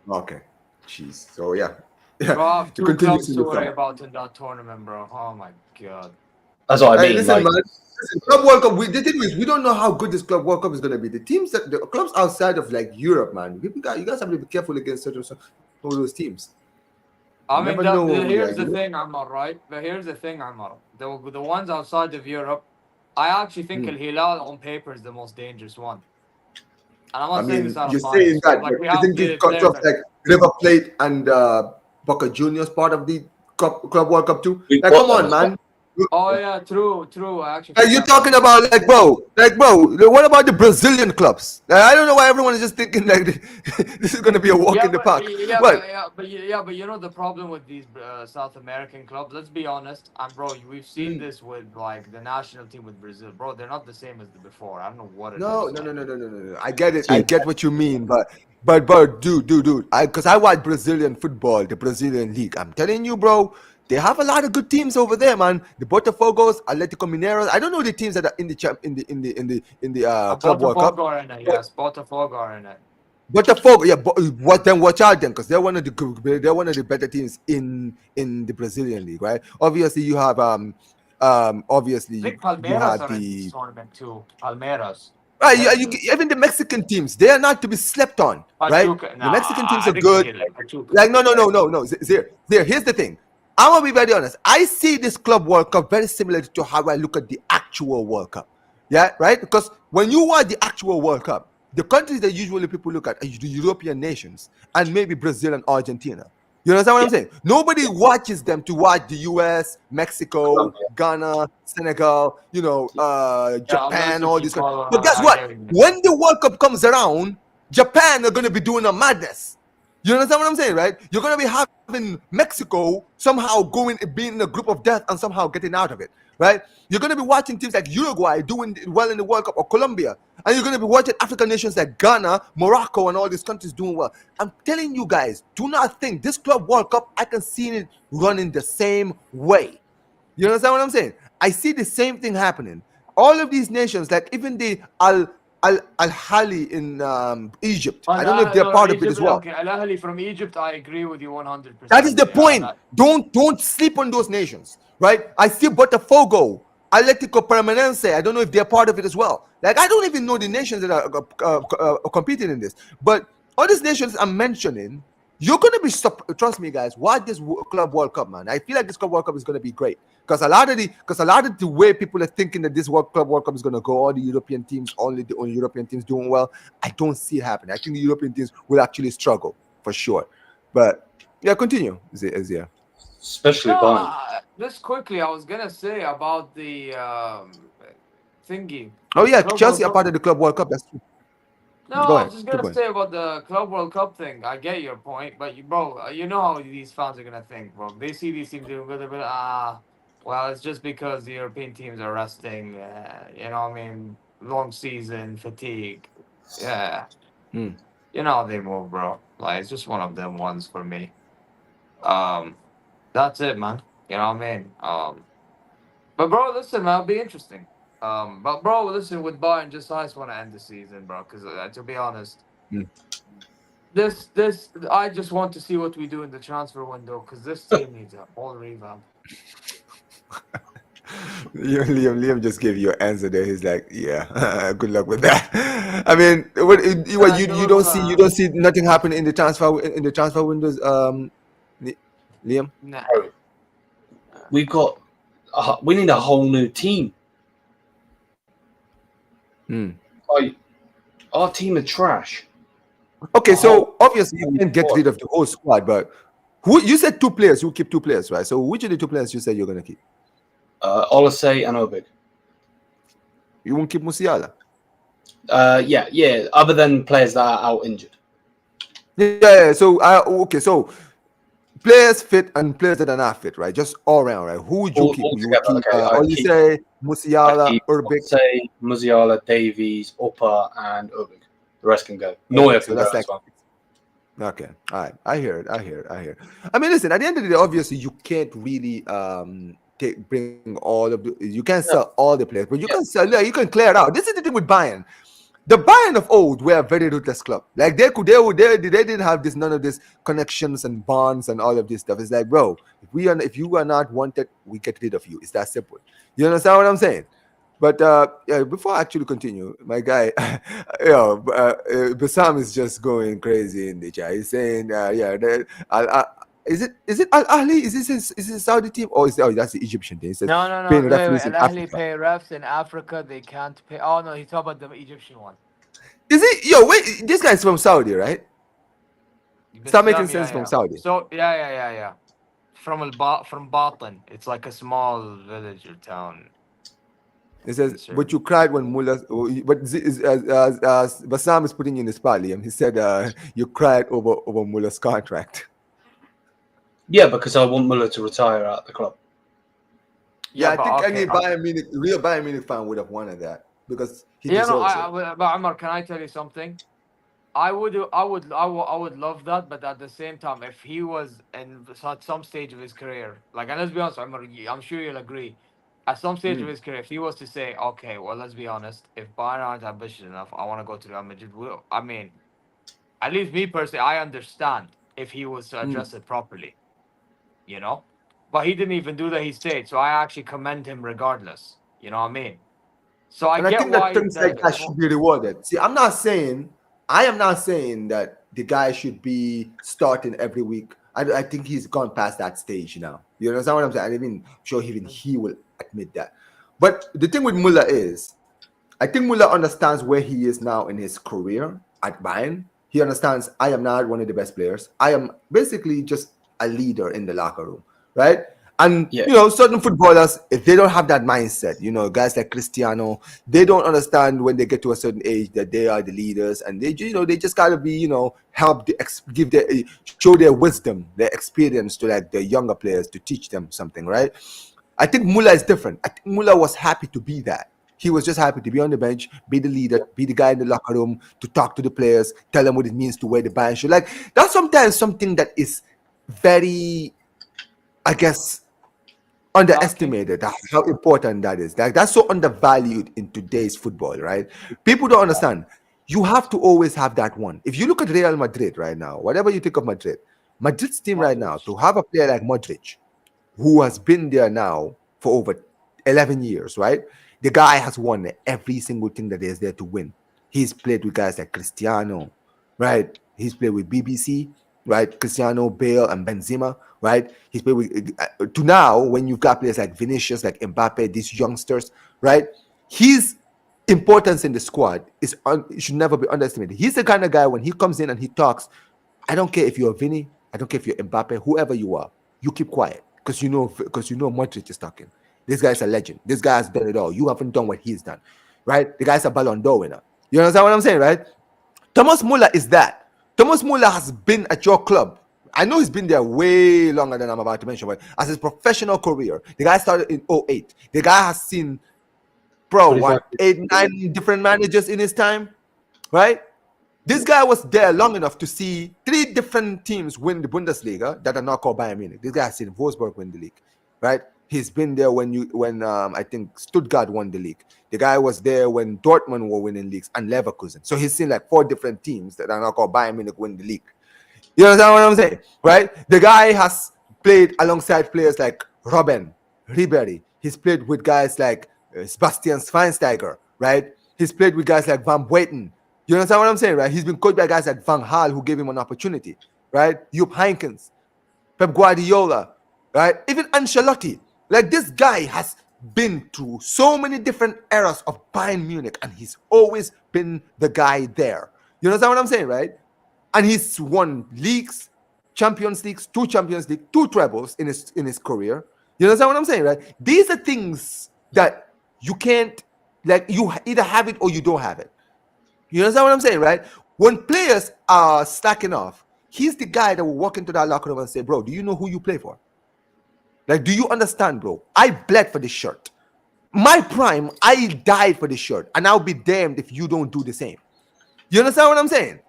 Okay. Jeez. So yeah. Bro, I have 2 clubs to worry club. about in that tournament, bro. Oh my god. That's what I mean. Listen, like, man. Listen, Club World Cup. The thing is, we don't know how good this Club World Cup is going to be. The clubs outside of like Europe, man. You guys have to be careful against some of those teams. I mean, here's the thing, Ammar, right? But here's the thing, Ammar. The ones outside of Europe, I actually think Al Hilal on paper is the most dangerous one. And I'm not saying this out of you're saying that. Like, you think these clubs like River Plate and Boca Juniors part of the Club World Cup too? Like, come on, man. Oh yeah, true. I actually. You're talking about like, bro. What about the Brazilian clubs? I don't know why everyone is just thinking like this is gonna be a walk in the park. But you know the problem with these South American clubs. Let's be honest, and bro, we've seen this with like the national team with Brazil, bro. They're not the same as the before. I don't know what it is. No. I get it. I get what you mean, but dude. Because I watch Brazilian football, the Brazilian league. I'm telling you, bro. They have a lot of good teams over there, man. The Botafogos, Atletico Mineiros. I don't know the teams that are in the Club World Cup. Botafogo are in it. Botafogo, yeah. Then watch out then, because they're one of the better teams in the Brazilian league, right? Obviously, you have obviously I think you Palmeiras had are in the this tournament too. Palmeiras. right. Even the Mexican teams, they are not to be slept on, right? Pachuca. No, The Mexican teams I are think we good. kill it. Pachuca. Like no. Zeer. Here's the thing. I'm gonna be very honest. I see this Club World Cup very similar to how I look at the actual World Cup. Yeah, right. Because when you watch the actual World Cup, the countries that usually people look at are the European nations and maybe Brazil and Argentina. You understand what I'm saying? Nobody watches them to watch the US, Mexico, Colombia. Ghana, Senegal, Japan, unless all you these follow, countries. But guess I what? get it. When the World Cup comes around, Japan are going to be doing a madness. You understand what I'm saying, right? You're going to be having Mexico somehow being in a group of death and somehow getting out of it, right? You're going to be watching teams like Uruguay doing well in the World Cup or Colombia. And you're going to be watching African nations like Ghana, Morocco, and all these countries doing well. I'm telling you guys, do not think this Club World Cup, I can see it running the same way. You understand what I'm saying? I see the same thing happening. All of these nations, like even the Al-Hali in Egypt, I don't know if they're part of it as well. Okay, Al Ahly from Egypt, I agree with you 100%. That is the point. Don't sleep on those nations, right? I see Botafogo, Atlético Permanense. I don't know if they're part of it as well. Like I don't even know the nations that are competing in this. But all these nations I'm mentioning, you're gonna be trust me, guys. Watch this Club World Cup, man. I feel like this Club World Cup is gonna be great because a lot of the way people are thinking that this Club World Cup is gonna go, all the European teams, only the only European teams doing well. I don't see it happening. I think the European teams will actually struggle for sure. But yeah, continue, Zeer. Especially Bayern. Just quickly, I was gonna say about the thingy. Oh yeah, Club Chelsea are World part Cup. of the Club World Cup. That's true. No, Go I ahead. was just Keep gonna going. say about the Club World Cup thing. I get your point, but bro, you know how these fans are gonna think, bro. They see these teams doing good, but well, it's just because the European teams are resting. You know, what I mean, long season fatigue. Yeah, Hmm. you know how they move, bro. Like it's just one of them ones for me. That's it, man. You know what I mean? But bro, listen, man, it'll be interesting. But bro, listen, with Bayern, I just want to end the season, bro. Because to be honest, Hmm. this, I just want to see what we do in the transfer window. Because this team needs a whole revamp. Liam just gave you an answer there. He's like, yeah, good luck with that. I mean, you don't see nothing happen in the transfer windows, Liam. Nah. We need a whole new team. Hmm. Like, our team is trash. Okay, so obviously you can get rid of the whole squad, but who you said 2 players? You keep 2 players, right? So which of the 2 players you said you're gonna keep? Olasey and Obig. You won't keep Musiala. Yeah. Other than players that are out injured. Yeah. So okay, so players fit and players that are not fit, right? Just all around, right? Who would you keep? You would keep Oliseh, Musiala, Urbik. Say Musiala, Davies, Upper, and Urbik. The rest can go. Neuer can go as well. Okay, all right. I hear it. I mean, listen. At the end of the day, obviously, you can't really bring all of the. You can't sell all the players, but you can sell. Yeah, you can clear it out. This is the thing with Bayern. The Bayern of old were a very ruthless club. Like they didn't have none of this connections and bonds and all of this stuff. It's like, bro, if you are not wanted, we get rid of you. It's that simple. You understand what I'm saying? But before I actually continue, my guy, Bassam is just going crazy in the chat. He's saying, is it Al Ahly? Is this a Saudi team or that's the Egyptian team? He says, No. Al Ahly pay refs in Africa. They can't pay. Oh no, he's talking about the Egyptian one. Is it? Yo, wait, this guy's from Saudi, right? Start making sense from Saudi. So yeah. From Batan. It's like a small village or town. It says, but you cried when Mullah. But Bassam is putting you in the spot, Liam. He said you cried over Mullah's contract. Yeah, because I want Muller to retire at the club. Yeah, I think any real Bayern Munich fan would have wanted that because he deserves it. But Amar, can I tell you something? I would love that, but at the same time, if he was at some stage of his career, like, and let's be honest, Amar, I'm sure you'll agree, at some stage of his career, if he was to say, okay, well, let's be honest, if Bayern aren't ambitious enough, I want to go to Real Madrid. I mean, at least me personally, I understand if he was to address it properly, you know. But he didn't even do that. He stayed. So I actually commend him regardless. You know what I mean? So I And I get think why that things like that should be rewarded. See, I am not saying that the guy should be starting every week. I think he's gone past that stage now. You understand what I'm saying? I mean, I'm sure even he will admit that. But the thing with Muller is, I think Muller understands where he is now in his career at Bayern. He understands I am not one of the best players. I am basically just a leader in the locker room, right? And certain footballers, if they don't have that mindset, guys like Cristiano, they don't understand when they get to a certain age that they are the leaders, and they just gotta be, help show their wisdom, their experience to like the younger players to teach them something, right? I think Muller is different. I think Muller was happy to be that. He was just happy to be on the bench, be the leader, be the guy in the locker room, to talk to the players, tell them what it means to wear the Bayern shirt. Like, that's sometimes something that is very, I guess, underestimated, how important that is. Like, that's so undervalued in today's football, right? People don't understand. You have to always have that one. If you look at Real Madrid right now, whatever you think of Madrid's team right now, to have a player like Modric, who has been there now for over 11 years, right? The guy has won every single thing that is there to win. He's played with guys like Cristiano, right? He's played with BBC, right? Cristiano, Bale, and Benzema, right? He's played with to now when you've got players like Vinicius, like Mbappe, these youngsters, right? His importance in the squad should never be underestimated. He's the kind of guy when he comes in and he talks, I don't care if you're Vinny, I don't care if you're Mbappe, whoever you are, you keep quiet because you know Modric is talking. This guy's a legend. This guy has done it all. You haven't done what he's done, right? The guy's a Ballon d'Or winner. You understand what I'm saying, right? Thomas Muller is that. Thomas Muller has been at your club. I know he's been there way longer than I'm about to mention, but as his professional career, the guy started in 2008. The guy has seen, 8, 9 different managers in his time, right? This guy was there long enough to see 3 different teams win the Bundesliga that are not called Bayern Munich. This guy has seen Wolfsburg win the league, right? He's been there when I think Stuttgart won the league. The guy was there when Dortmund were winning leagues and Leverkusen. So he's seen like 4 different teams that are not called Bayern Munich win the league. You understand what I'm saying, right? The guy has played alongside players like Robben, Ribéry. He's played with guys like Sebastian Schweinsteiger, right? He's played with guys like Van Buiten. You understand what I'm saying, right? He's been coached by guys like Van Gaal who gave him an opportunity, right? Jupp Heynckes, Pep Guardiola, right? Even Ancelotti. Like, this guy has been through so many different eras of Bayern Munich, and he's always been the guy there. You understand what I'm saying, right? And he's won leagues, Champions Leagues, 2 Champions League, 2 trebles in his career. You understand what I'm saying, right? These are things that you can't, like, you either have it or you don't have it. You understand what I'm saying, right? When players are slacking off, he's the guy that will walk into that locker room and say, bro, do you know who you play for? Like, do you understand, bro? I bled for this shirt. My prime, I died for this shirt. And I'll be damned if you don't do the same. You understand what I'm saying?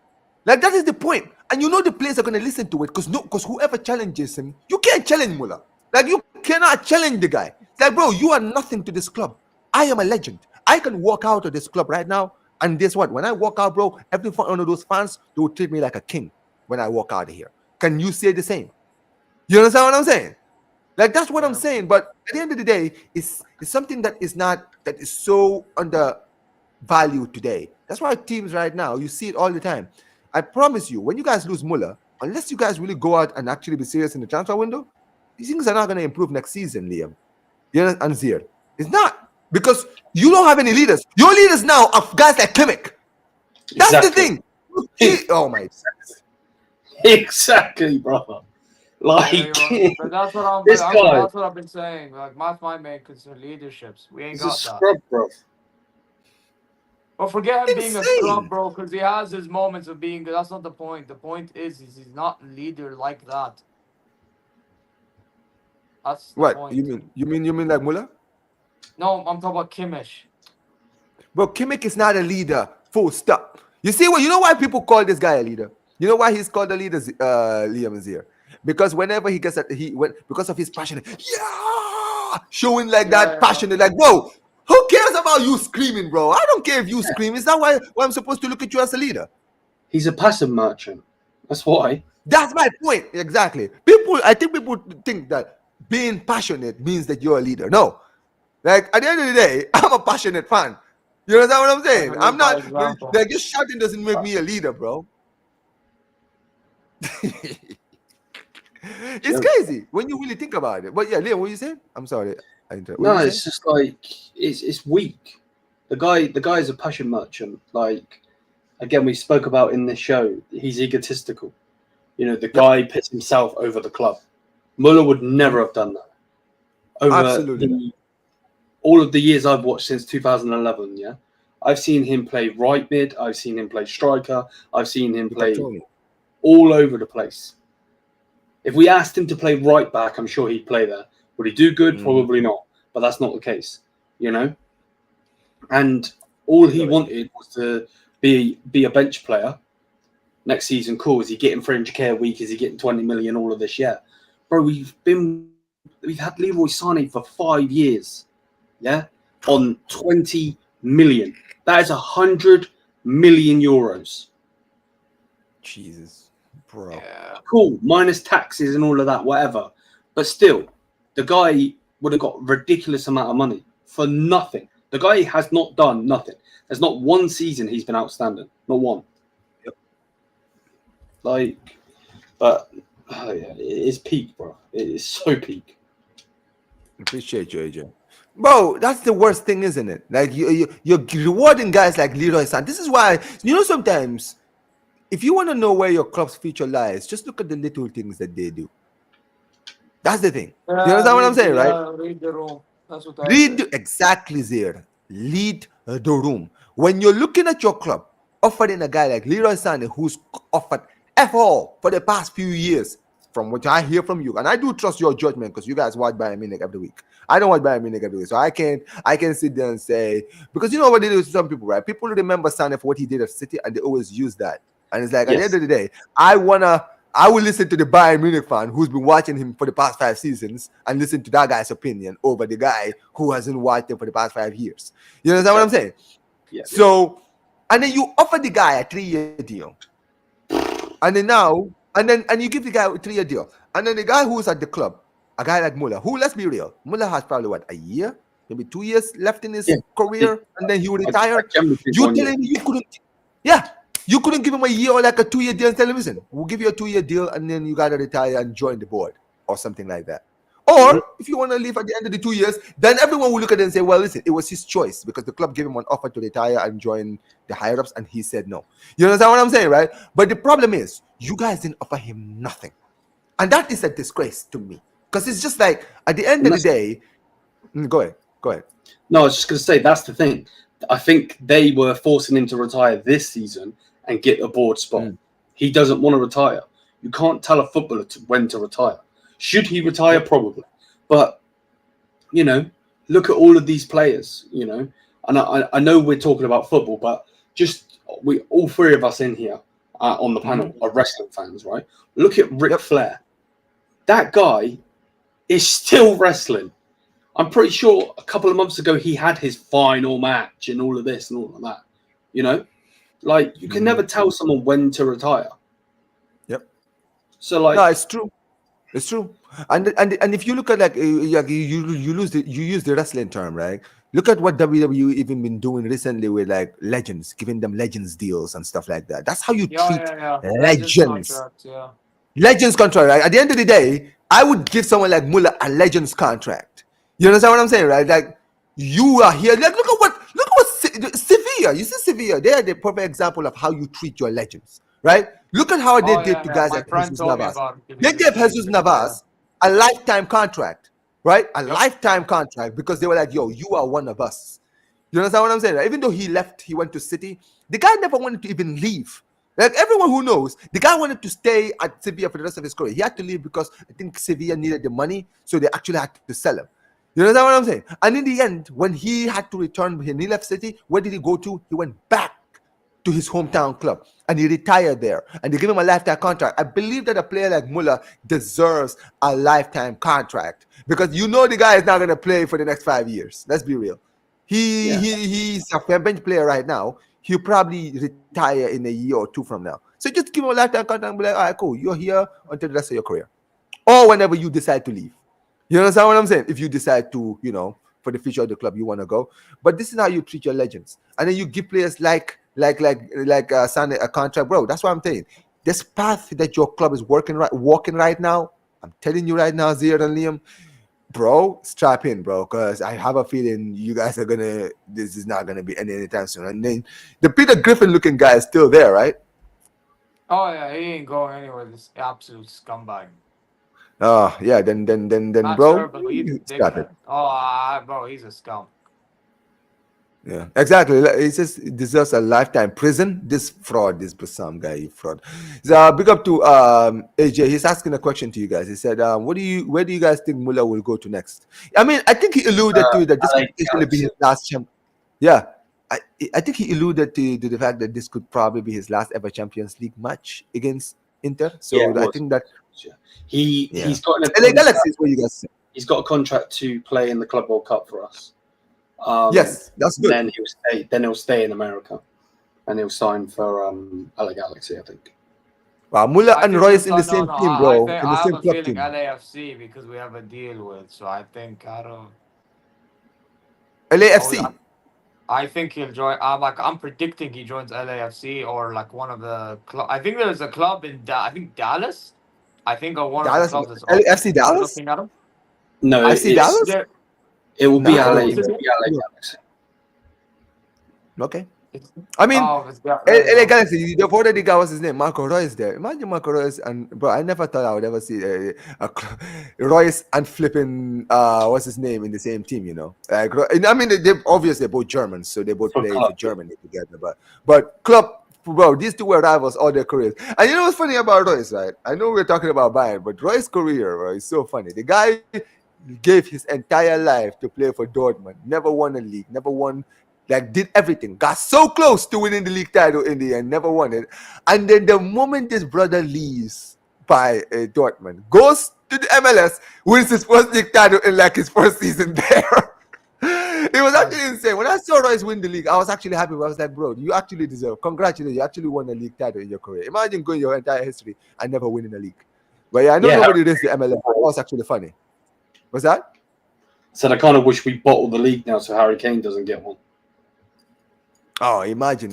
Like, that is the point. And the players are going to listen to it because whoever challenges him, you can't challenge Muller. Like, you cannot challenge the guy. It's like, bro, you are nothing to this club. I am a legend. I can walk out of this club right now. And guess what? When I walk out, bro, every one of those fans, they will treat me like a king when I walk out of here. Can you say the same? You understand what I'm saying? Like, that's what I'm saying. But at the end of the day, it's something that is so undervalued today. That's why teams right now, you see it all the time. I promise you, when you guys lose Muller, unless you guys really go out and actually be serious in the transfer window, these things are not going to improve next season, Liam. You know, and Zeer. It's not. Because you don't have any leaders. Your leaders now are guys like Kimmich. That's the thing. Oh, my God. Exactly, brother. Like, but that's what I'm. this guy. That's what I've been saying. Like, my main concern, leaderships. We ain't He's got a scrub, bro. But forget him being a Insane. scrub, bro, because he has his moments of being good. That's not the point. The point is he's not a leader like that. That's the What? point. You mean like Muller? No, I'm talking about Kimmich. Bro, Kimmich is not a leader. Full stop. You see what? You know why people call this guy a leader? You know why he's called a leader, Liam Zeer? Because whenever he gets because of his passion, showing like that passion, like, bro, who cares about you screaming, bro? I don't care if you scream. Is that why I'm supposed to look at you as a leader? He's a passive merchant. That's why. That's my point. Exactly. I think people think that being passionate means that you're a leader. No. Like, at the end of the day, I'm a passionate fan. You understand what I'm saying? I'm not, Example. like, just shouting doesn't make me a leader, bro. It's crazy when you really think about it. But yeah, Liam, what you saying? I'm sorry. No, it's just like it's weak. The guy is a passion merchant. Like, again, we spoke about in this show, he's egotistical. You know, the guy puts himself over the club. Muller would never have done that. Over Absolutely. all of the years I've watched since 2011, yeah, I've seen him play right mid. I've seen him play striker. I've seen him play all over the place. If we asked him to play right back, I'm sure he'd play there. Would he do good? Probably not. But that's not the case, you know. And all he wanted was to be a bench player. Next season, cool. Is he getting 300k a week? Is he getting 20 million? All of this, yeah, bro. We've had Leroy Sané for 5 years, yeah, on 20 million. That is 100 million euros. Jesus. Bro. Yeah. Cool, minus taxes and all of that, whatever. But still, the guy would have got ridiculous amount of money for nothing. The guy has not done nothing. There's not one season he's been outstanding. Not one. Yep. Like, but oh yeah, it is peak, bro. It is so peak. Appreciate you, AJ. Bro, that's the worst thing, isn't it? Like, you're rewarding guys like Leroy Sané. This is why, you know, sometimes if you want to know where your club's future lies, just look at the little things that they do. That's the thing. You understand what I'm saying, right? Read the room. That's what I Read exactly, Zeer. Lead the room. When you're looking at your club, offering a guy like Leroy Sané, who's offered F all for the past few years, from what I hear from you, and I do trust your judgment because you guys watch Bayern Munich every week. I don't watch Bayern Munich every week, so I can sit there and say, because you know what they do to some people, right? People remember Sané for what he did at City, and they always use that. And it's like, at the end of the day, I will listen to the Bayern Munich fan who's been watching him for the past 5 seasons and listen to that guy's opinion over the guy who hasn't watched him for the past 5 years. You understand what I'm saying? Yeah. So, and then you offer the guy a 3-year deal. And then you give the guy a 3-year deal. And then the guy who's at the club, a guy like Muller, who, let's be real, Muller has probably a year, maybe 2 years left in his career, and then he will retire. You're telling me you couldn't give him a year or like a 2-year deal and tell him, listen, we'll give you a 2-year deal and then you gotta retire and join the board or something like that. Or if you want to leave at the end of the 2 years, then everyone will look at it and say, well, listen, it was his choice because the club gave him an offer to retire and join the higher ups and he said no. You understand what I'm saying, right? But the problem is, you guys didn't offer him nothing. And that is a disgrace to me. Because it's just like, at the end of the day, go ahead. No, I was just going to say, that's the thing. I think they were forcing him to retire this season and get a board spot. He doesn't want to retire. You can't tell a footballer when to retire. Should he retire? Probably. But, you know, look at all of these players, you know. And I know we're talking about football, but just all 3 of us in here on the panel are wrestling fans, right? Look at Ric Flair. That guy is still wrestling. I'm pretty sure a couple of months ago he had his final match and all of this and all of that, you know. Like, you can never tell someone when to retire. Yep. So, like, no, it's true. It's true. And if you look at like you use the wrestling term, right? Look at what WWE even been doing recently with like legends, giving them legends deals and stuff like that. That's how you treat legends. Legends contract, right? At the end of the day, I would give someone like Muller a legends contract. You understand what I'm saying, right? Like, you are here. Like, look at what Sevilla. You see Sevilla, they are the perfect example of how you treat your legends, right? Look at how they did to guys like Jesus Navas. They gave Jesus Navas a lifetime contract, right? A lifetime contract because they were like, yo, you are one of us. You understand what I'm saying? Right? Even though he left, he went to City, the guy never wanted to even leave. Like, everyone who knows, the guy wanted to stay at Sevilla for the rest of his career. He had to leave because I think Sevilla needed the money, so they actually had to sell him. You understand what I'm saying? And in the end, when he had to return, when he left City, where did he go to? He went back to his hometown club and he retired there. And they gave him a lifetime contract. I believe that a player like Muller deserves a lifetime contract because you know the guy is not going to play for the next 5 years. Let's be real. He's a bench player right now. He'll probably retire in a year or 2 from now. So just give him a lifetime contract and be like, all right, cool. You're here until the rest of your career. Or whenever you decide to leave. You understand what I'm saying? If you decide to, for the future of the club, you want to go. But this is how you treat your legends, and then you give players like sign a contract, bro. That's what I'm saying. This path that your club is walking right now, I'm telling you right now, Zeer and Liam, bro, strap in, bro, because I have a feeling you guys are gonna. This is not gonna be anytime soon. And then the Peter Griffin looking guy is still there, right? Oh yeah, he ain't going anywhere. This absolute scumbag. Oh yeah, then, Not bro, sure, but he's a strap it. dickhead. Oh, bro, he's a scum. Yeah, exactly. He says he deserves a lifetime prison. This fraud, this Bassam guy, fraud. So big up to AJ. He's asking a question to you guys. He said, where do you guys think Muller will go to next? I mean, I think he alluded to it that this could actually be his last champ. Yeah, I think he alluded to the fact that this could probably be his last ever Champions League match against Inter. So Yeah, it I was. think that He's got an LA Galaxy is what you guys say. He's got a contract to play in the Club World Cup for us. Yes, that's good. Then he'll stay in America, and he'll sign for LA Galaxy, I think. Wow, Muller and Royce in the same No, team, bro. I In the have same a club feeling team. LAFC because we have a deal with. So I think I don't. LAFC. I think he'll join. I'm predicting he joins LAFC or like one of the club. I think there's a club in Dallas. I think one Dallas, of the clubs is LAFC Dallas. looking at him. No, FC Dallas. There- it will be No, I LA. don't It'll think be so. LA Galaxy. Okay. it's- I mean, it's got- LA Galaxy, they've already got what's his name, Marco Royce there. Imagine Marco Royce and bro, I never thought I would ever see Royce and flipping what's his name in the same team. Like, I mean, they're obviously both Germans, so they both play for Germany together. But club, bro, these two were rivals all their careers. And you know what's funny about Royce, right? I know we're talking about Bayern, but Royce's career, bro, is so funny. The guy gave his entire life to play for Dortmund. Never won a league. Never won. Like, did everything. Got so close to winning the league title in the end. Never won it. And then the moment this brother leaves by Dortmund, goes to the MLS, wins his first league title in like his first season there. It was actually insane. When I saw Royce win the league, I was actually happy. I was like, bro, you actually deserve. Congratulations. You actually won a league title in your career. Imagine going your entire history and never winning a league. But yeah, I know nobody does the MLS. That was actually funny. What's that? Said I kind of wish we bottled the league now so Harry Kane doesn't get one. Oh, imagine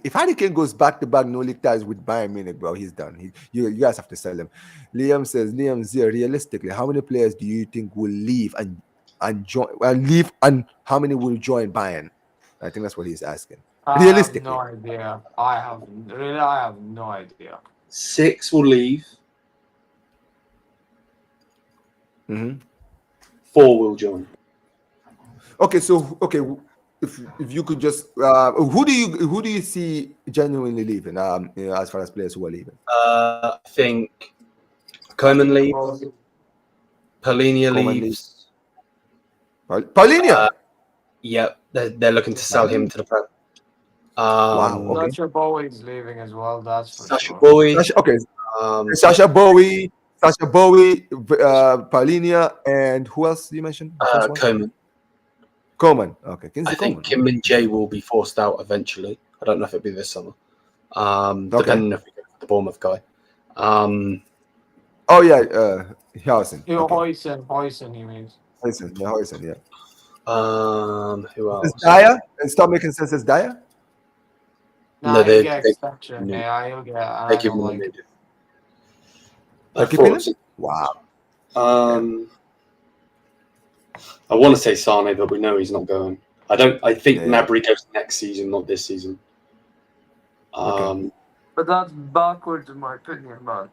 if Harry Kane goes back to back no league ties with Bayern Munich, bro, he's done. You guys have to sell him. Liam says, Zeer, realistically, how many players do you think will leave and join? And how many will join Bayern? I think that's what he's asking. Realistically, I have no idea. I have no idea. 6 will leave. Mm-hmm. 4 will join. Okay, if you could just who do you see genuinely leaving? As far as players who are leaving, I think Koeman leaves. Polinia leaves. Paulinho. Yep, they're looking to sell him to the Prem. Wow. Okay. Sasha Bowie's leaving as well. That's for Sasha sure. Bowie. Okay. Sasha Bowie, Paulinia, and who else you mentioned? Koeman. Coleman. Okay. I think Kim Min Jae will be forced out eventually. I don't know if it'll be this summer. Depending if we get the Bournemouth guy. Oh yeah, Hausen. Hoysen, he means. Hausen, yeah. Who else? Is Dyer? Stop making sense as Dyer? No, he'll they get extension. Yeah, he'll get. they give him a million. Like keeping him? Wow. I want to say Sane, but we know he's not going. I think Gnabry goes next season, not this season. Okay. But that's backwards in my opinion, man.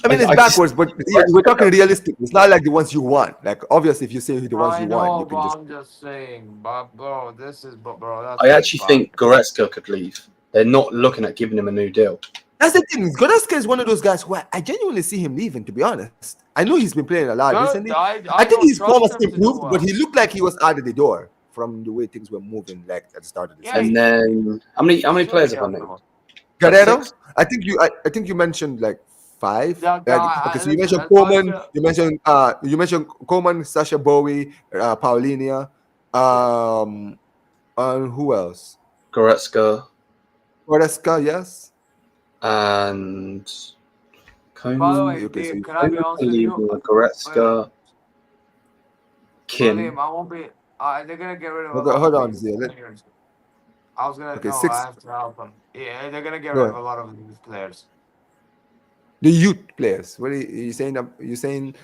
I mean, it's backwards, but we're talking realistic. It's not like the ones you want. Like, obviously, if you say the ones you want, you can just. I'm just saying, but bro, that's. I actually think Goretzka could leave. They're not looking at giving him a new deal. That's the thing. Goretzka is one of those guys who I genuinely see him leaving, to be honest. I know he's been playing a lot recently. I think his form has improved, but he looked like he was out of the door from the way things were moving, like at the start of the season. And then how many players have I named? Guerrero? I think you mentioned like 5. Okay, so you mentioned Coleman, you mentioned Coleman, Sasha Bowie, Paulinia, and who else? Goretzka, Goretzka, yes. and By the Koeman, way, Okay, so Liam, you- can I be honest with you? Goretzka, Kim. Liam, I won't be. They're gonna get rid of a Okay, lot hold of on, these Zeer. players. I was gonna Okay, no. six. I have to help them. Yeah, they're gonna get Go rid of ahead. a lot of these players. The youth players. What are you saying? You saying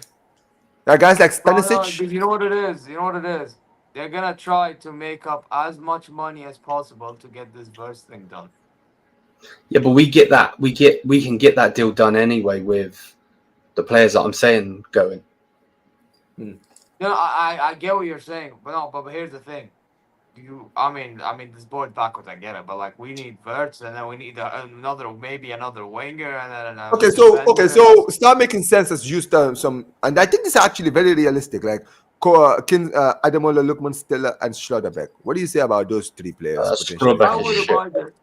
that guys like No, Stanisic? you know what it is. You know what it is. They're gonna try to make up as much money as possible to get this verse thing done. Yeah, but we can get that deal done anyway with the players that I'm saying going. You know, I get what you're saying, but no, but here's the thing. I mean, this boy's backwards. I get it, but like, we need Verts, and then we need maybe another winger, and then Okay, so start making sense as you start some, and I think this is actually very realistic. Like Ademola, Lukman, Stiller, and Schlotterbeck. What do you say about those three players? potentially? Schlotterbeck I is wouldn't shit. mind it.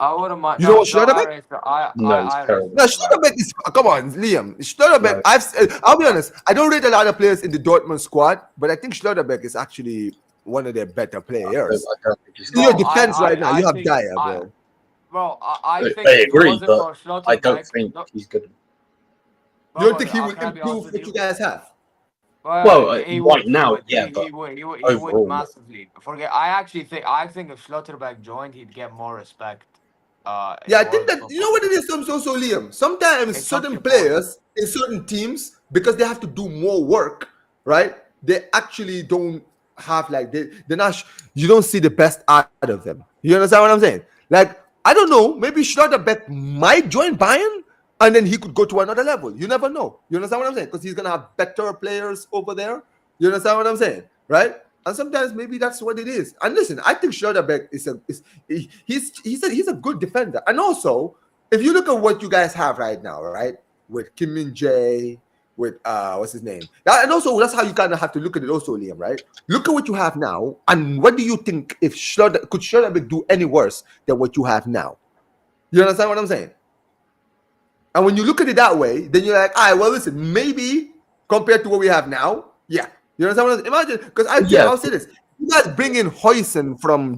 I wouldn't mind. You no, know what no, Schlotterbeck? No, it's terrible. No, Schlotterbeck is come on, Liam. Schlotterbeck. No. I'll be honest. I don't rate a lot of players in the Dortmund squad, but I think Schlotterbeck is actually one of their better players. I don't think he's In your No, defense right now, I you have think- Dyer, bro. Bro, I think I if it agree, wasn't but for Schlotterbeck, I don't think he's good. You don't think he will can I be honest improve with what you guys have? Well, he right would, now, he would, yeah, he, but he would, he would overall, massively. I think if Schlotterbeck joined, he'd get more respect. Yeah, I think that you know what it is. So Liam. Sometimes It's certain such a players in certain teams, because they have to do more work, right? They actually don't have like they're not. You don't see the best out of them. You understand what I'm saying? Like I don't know. Maybe Schlotterbeck might join Bayern, and then he could go to another level. You never know. You understand what I'm saying? Because he's gonna have better players over there. You understand what I'm saying, right? And sometimes maybe that's what it is. And listen, I think Schlotterbeck he's a good defender. And also, if you look at what you guys have right now, right, with Kim Min Jae, with what's his name, and also that's how you kind of have to look at it, also, Liam, right? Look at what you have now, and what do you think if Schlotterbeck do any worse than what you have now? You understand what I'm saying? And when you look at it that way, then you're like, all right, well, listen, maybe compared to what we have now, yeah. You understand what I'm saying? Imagine, because I'll say this. You guys bring in Huijsen from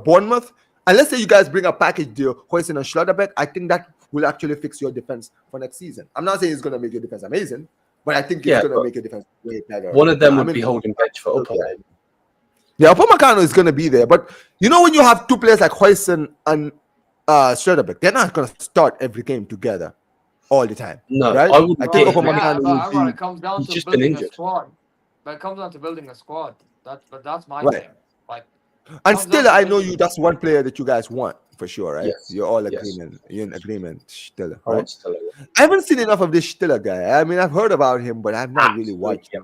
Bournemouth, and let's say you guys bring a package deal, Huijsen and Schlotterbeck, I think that will actually fix your defense for next season. I'm not saying it's going to make your defense amazing, but I think it's going to make your defense way better. One of them would be holding bench for Upamecano. Yeah, Upamecano is going to be there, but you know when you have two players like Huijsen and Schlotterbeck, they're not going to start every game together all the time. No, right? I wouldn't I think get him. Upamecano will be. It comes down he's to just been building a injured. squad. But it comes down to building a squad. That's my Right. thing. Like, And comes still, down to I know building- you. That's one player that you guys want for sure, right? Yes. You're all Yes. agreement. You're in agreement, Stiller, I right? want Stiller. I haven't seen enough of this Stiller guy. I mean, I've heard about him, but I've not really watched him.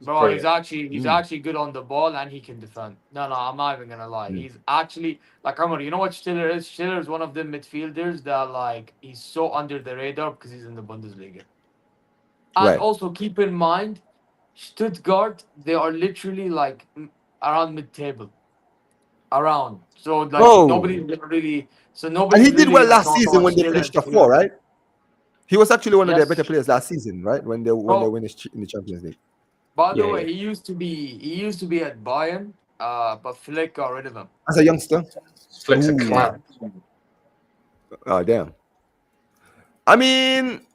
Bro, Brilliant. he's actually good on the ball and he can defend. No, I'm not even gonna lie. He's actually like you know what Stiller is? Stiller is one of the midfielders that like he's so under the radar because he's in the Bundesliga. And Right. also keep in mind, Stuttgart, they are literally like around mid-table. Around. So like Oh. nobody's really nobody. And he did well last season when they finished top four, right? He was actually one of their Yes. better players last season, right? When they win in the Champions League. By the Yeah, way, he used to be at Bayern, but Flick got rid of him. As a youngster. Flick's a Ooh. clown. Oh damn. I mean,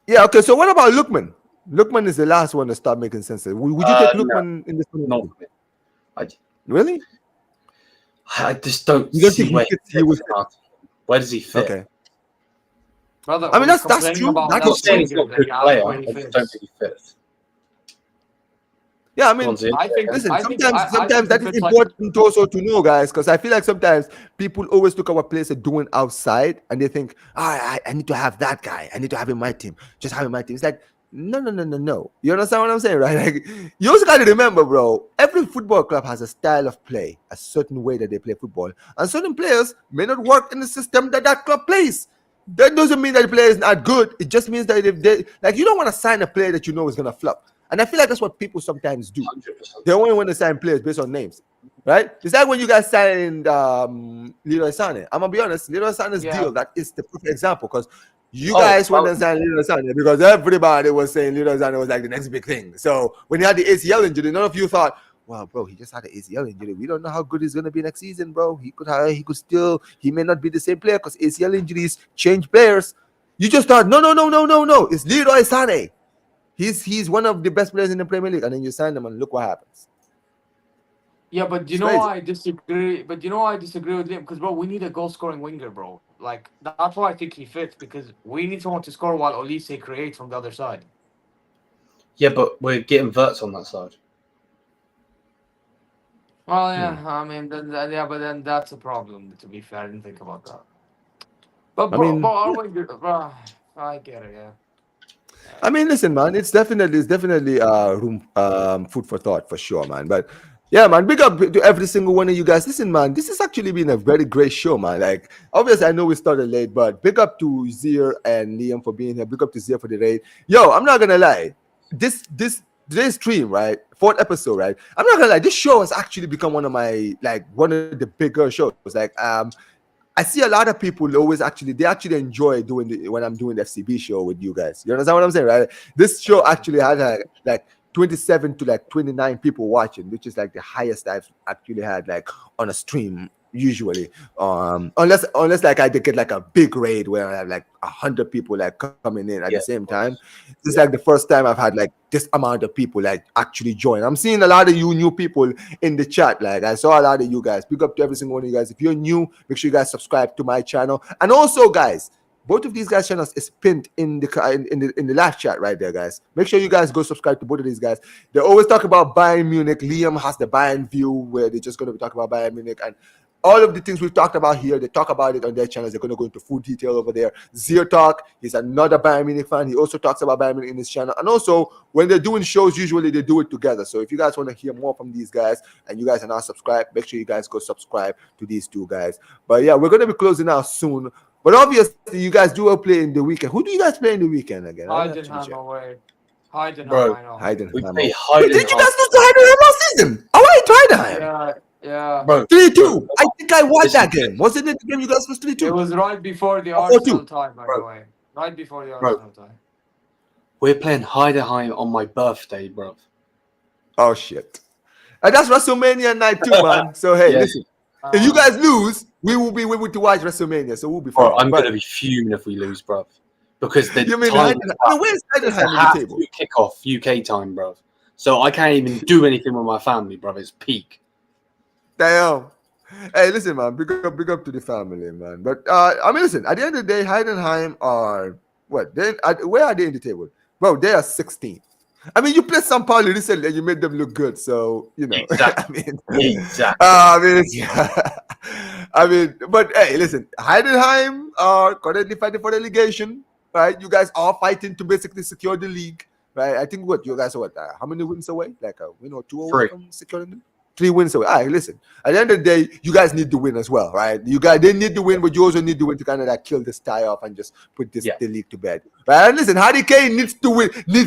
yeah. Okay. So what about Lukman? Lukman is the last one to start making sense. Would you take No. Lukman in this one? Not Really? I just don't You don't see think where he would where does he fit? Okay. Brother, I mean, we're that's complaining true. about I'm That's not saying he's Lukman, not a good then player. ask where he I fits. just don't think he fits. Yeah, I mean, Go on, Zeer. I think. listen, I think, sometimes that he is fits like- important also to know, guys, because I feel like sometimes people always look at what players are doing outside and they think, I need to have that guy. I need to have him in my team. Just have him in my team. It's like, no. You understand what I'm saying, right? Like, you also got to remember, bro, every football club has a style of play, a certain way that they play football. And certain players may not work in the system that club plays. That doesn't mean that the player is not good. It just means that if they, like, you don't want to sign a player that you know is going to flop. And I feel like that's what people sometimes do. 100%. They only want to sign players based on names, right? It's like when you guys signed Leroy Sané. I'm gonna be honest, Leroy Sané's deal, that is the perfect example because you guys went and signed Leroy Sané because everybody was saying Leroy Sané was like the next big thing. So when he had the ACL injury, none of you thought, well, bro, he just had an ACL injury. We don't know how good he's gonna be next season, bro. He may not be the same player because ACL injuries change players. You just thought, no. It's Leroy Sané. He's one of the best players in the Premier League, and then you sign him, and look what happens. Yeah, but you It's know crazy. why I disagree. But you know why I disagree with him? Because bro, we need a goal scoring winger, bro. Like that's why I think he fits because we need someone to score while Olise creates from the other side. Yeah, but we're getting Verts on that side. Well, yeah, I mean, but then that's a problem. To be fair, I didn't think about that. But I bro, mean, our winger, bro, I get it. Yeah. I mean, listen, man, it's definitely room food for thought for sure, man. But yeah, man, big up to every single one of you guys. Listen, man, this has actually been a very great show, man. Like, obviously, I know we started late, but big up to Zeer and Liam for being here. Big up to Zeer for the raid. Yo, I'm not gonna lie. Today's stream, right? Fourth episode, right? I'm not gonna lie. This show has actually become one of the bigger shows. Like, I see a lot of people they actually enjoy doing when I'm doing the FCB show with you guys. You understand what I'm saying, right? This show actually had like 27 to like 29 people watching, which is like the highest I've actually had like on a stream usually. Unless like I did get like a big raid where I have like 100 people like coming in at the same time. This is like the first time I've had like this amount of people like actually join. I'm seeing a lot of you new people in the chat. Like I saw a lot of you guys. Big up to every single one of you guys. If you're new, make sure you guys subscribe to my channel. And also, guys, both of these guys' channels is pinned in the last chat right there, guys. Make sure you guys go subscribe to both of these guys. They always talk about Bayern Munich. Liam has the Bayern View where they're just going to be talking about Bayern Munich and all of the things we've talked about here. They talk about it on their channels. They're going to go into full detail over there. Zeer Talk, he's another Bayern Munich fan. He also talks about Bayern Munich in his channel. And also, when they're doing shows, usually they do it together. So if you guys want to hear more from these guys and you guys are not subscribed, make sure you guys go subscribe to these two guys. But yeah, we're going to be closing out soon. But obviously, you guys do play in the weekend. Who do you guys play in the weekend again? Heidenheim away. Heidenheim, Bro, I know. Heidenheim. We play Wait, Heidenheim. did you guys lose to Heidenheim last season? Oh, wait, Heidenheim. Yeah. Bro, 3-2. I think I watched that game. Wasn't it the game you guys was 3-2? It was right before the Oh, 4-2. Arsenal time, by the way. Right before the Arsenal time. we're playing Heidenheim on my birthday, bro. Oh, shit. And that's WrestleMania night too, man. So, hey, listen. If you guys lose, we will be able to watch WrestleMania, so we'll be fine. Bro, I'm going to be fuming if we lose, bro. Because the You mean time where's it's Heidenheim a on half the table? kickoff UK time, bro. So I can't even do anything with my family, bro. It's peak. Damn. Hey, listen, man. Big up to the family, man. But I mean, listen. At the end of the day, Heidenheim are what? Where are they in the table? Bro, they are 16th. I mean, you played San Paulo recently and you made them look good. So you know. Exactly. I mean, but hey, listen. Heidenheim are currently fighting for relegation, right? You guys are fighting to basically secure the league, right? I think you guys are what? How many wins away? Like a win or two away from securing them? 3 wins away. All right, listen. At the end of the day, you guys need to win as well, right? They need to win, but you also need to win to kind of like kill this tie off and just put the league to bed. Right? And listen, Harry Kane needs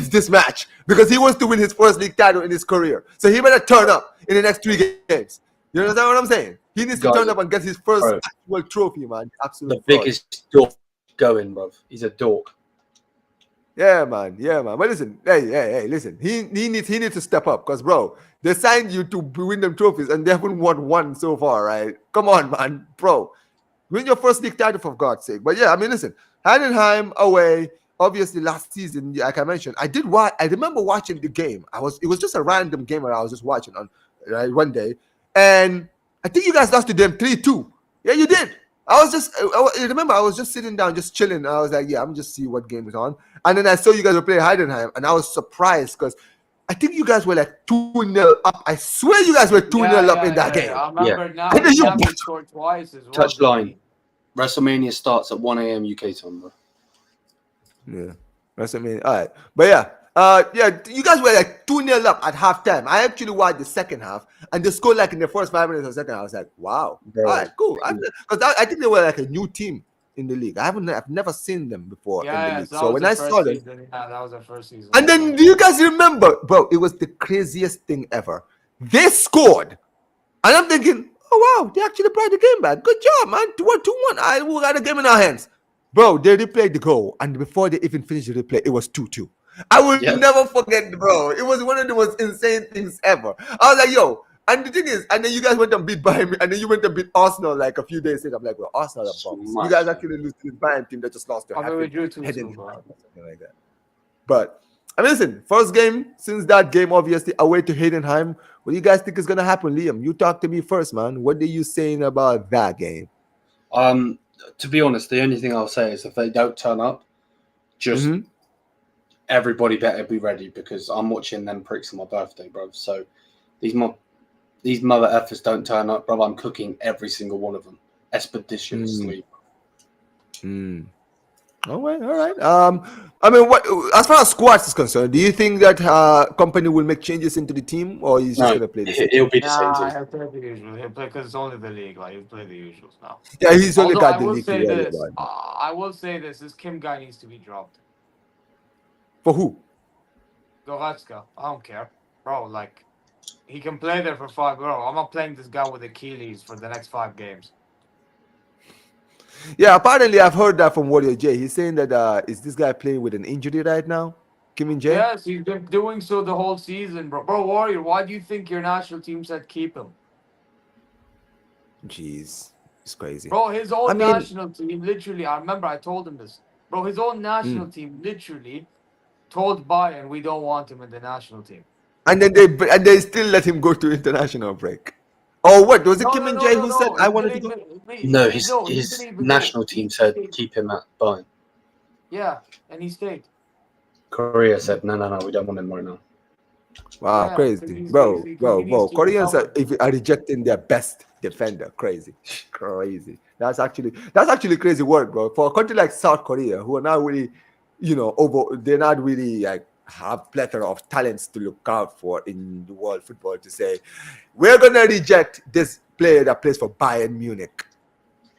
this match because he wants to win his first league title in his career. So he better turn up in the next 3 games. You understand what I'm saying? He needs to turn up and get his first actual trophy, man. Absolutely. The biggest dork going, bro. He's a dork. Yeah, man. But listen, hey, listen. He needs to step up because, bro, they signed you to win them trophies and they haven't won one so far, right? Come on, man, bro. Win your first league title for God's sake. But yeah, I mean, listen, Heidenheim away. Obviously, last season, like I mentioned, I remember watching the game. It was just a random game where I was just watching on one day, and I think you guys lost to them 3-2. Yeah, you did. I remember I was just sitting down, just chilling. And I was like, yeah, I'm just see what game is on. And then I saw you guys were playing Heidenheim, and I was surprised because I think you guys were like 2-0 up. I swear you guys were 2-0 up in that game. I remember now. And then you scored twice as well. Touchline. WrestleMania starts at 1 a.m. UK time, bro. Yeah, WrestleMania. All right, but yeah, you guys were like 2-0 up at halftime. I actually watched the second half, and they scored like in the first 5 minutes of the second. I was like, wow, all right, cool. Because I think they were like a new team in the league. I've never seen them before in the league. So when I saw them, that was the first season. And then do you guys remember, bro? It was the craziest thing ever. They scored, and I'm thinking, oh wow, they actually played the game back. Good job, man. 2-1. We got the game in our hands, bro. They replayed the goal, and before they even finished the replay, it was 2-2. I will never forget, bro. It was one of the most insane things ever. I was like, yo, And the thing is, and then you guys went and beat Bayern, and then you went and beat Arsenal like a few days later. I'm like, well, Arsenal are bums. You guys actually lose to the Bayern team that just lost to I mean, we drew Head 2-2, in bro. something like that. But I mean, listen, first game since that game, obviously away to Heidenheim. What do you guys think is gonna happen, Liam? You talk to me first, man. What are you saying about that game? To be honest, the only thing I'll say is if they don't turn up, just everybody better be ready because I'm watching them pricks on my birthday, bro. So these mother effers don't turn up, bro. I'm cooking every single one of them expeditiously. All right. I mean, what as far as squads is concerned, do you think that company will make changes into the team, or he's just gonna play the same? It'll be the same Nah, team. he'll play the usual. He'll play because it's only the league. Like he'll play the usuals now. Yeah, he's only Although got I the will league say to worry this, about. I will say this Kim guy needs to be dropped. For who? Goretzka, I don't care, bro. Like he can play there for 5. Bro, I'm not playing this guy with Achilles for the next 5 games. Yeah, apparently I've heard that from Warrior J. He's saying that is this guy playing with an injury right now? Kim and J? Yes, he's been doing so the whole season, bro. Bro, Warrior, why do you think your national team said keep him? Jeez, it's crazy. Bro, his own national team literally, I remember I told him this. Bro, his own national team literally told Bayern we don't want him in the national team. And then they still let him go to international break. Oh, what was it? Kim and J who said I wanted to go? No, his national team said keep him at Bayern. Yeah, and he stayed. Korea said no, we don't want him right now. Wow, Yeah, crazy, he's bro. needs to Koreans recover. are rejecting their best defender. Crazy. That's actually crazy work, bro. For a country like South Korea, who are not really, they're not really like have plethora of talents to look out for in the world football to say we're gonna reject this player that plays for Bayern Munich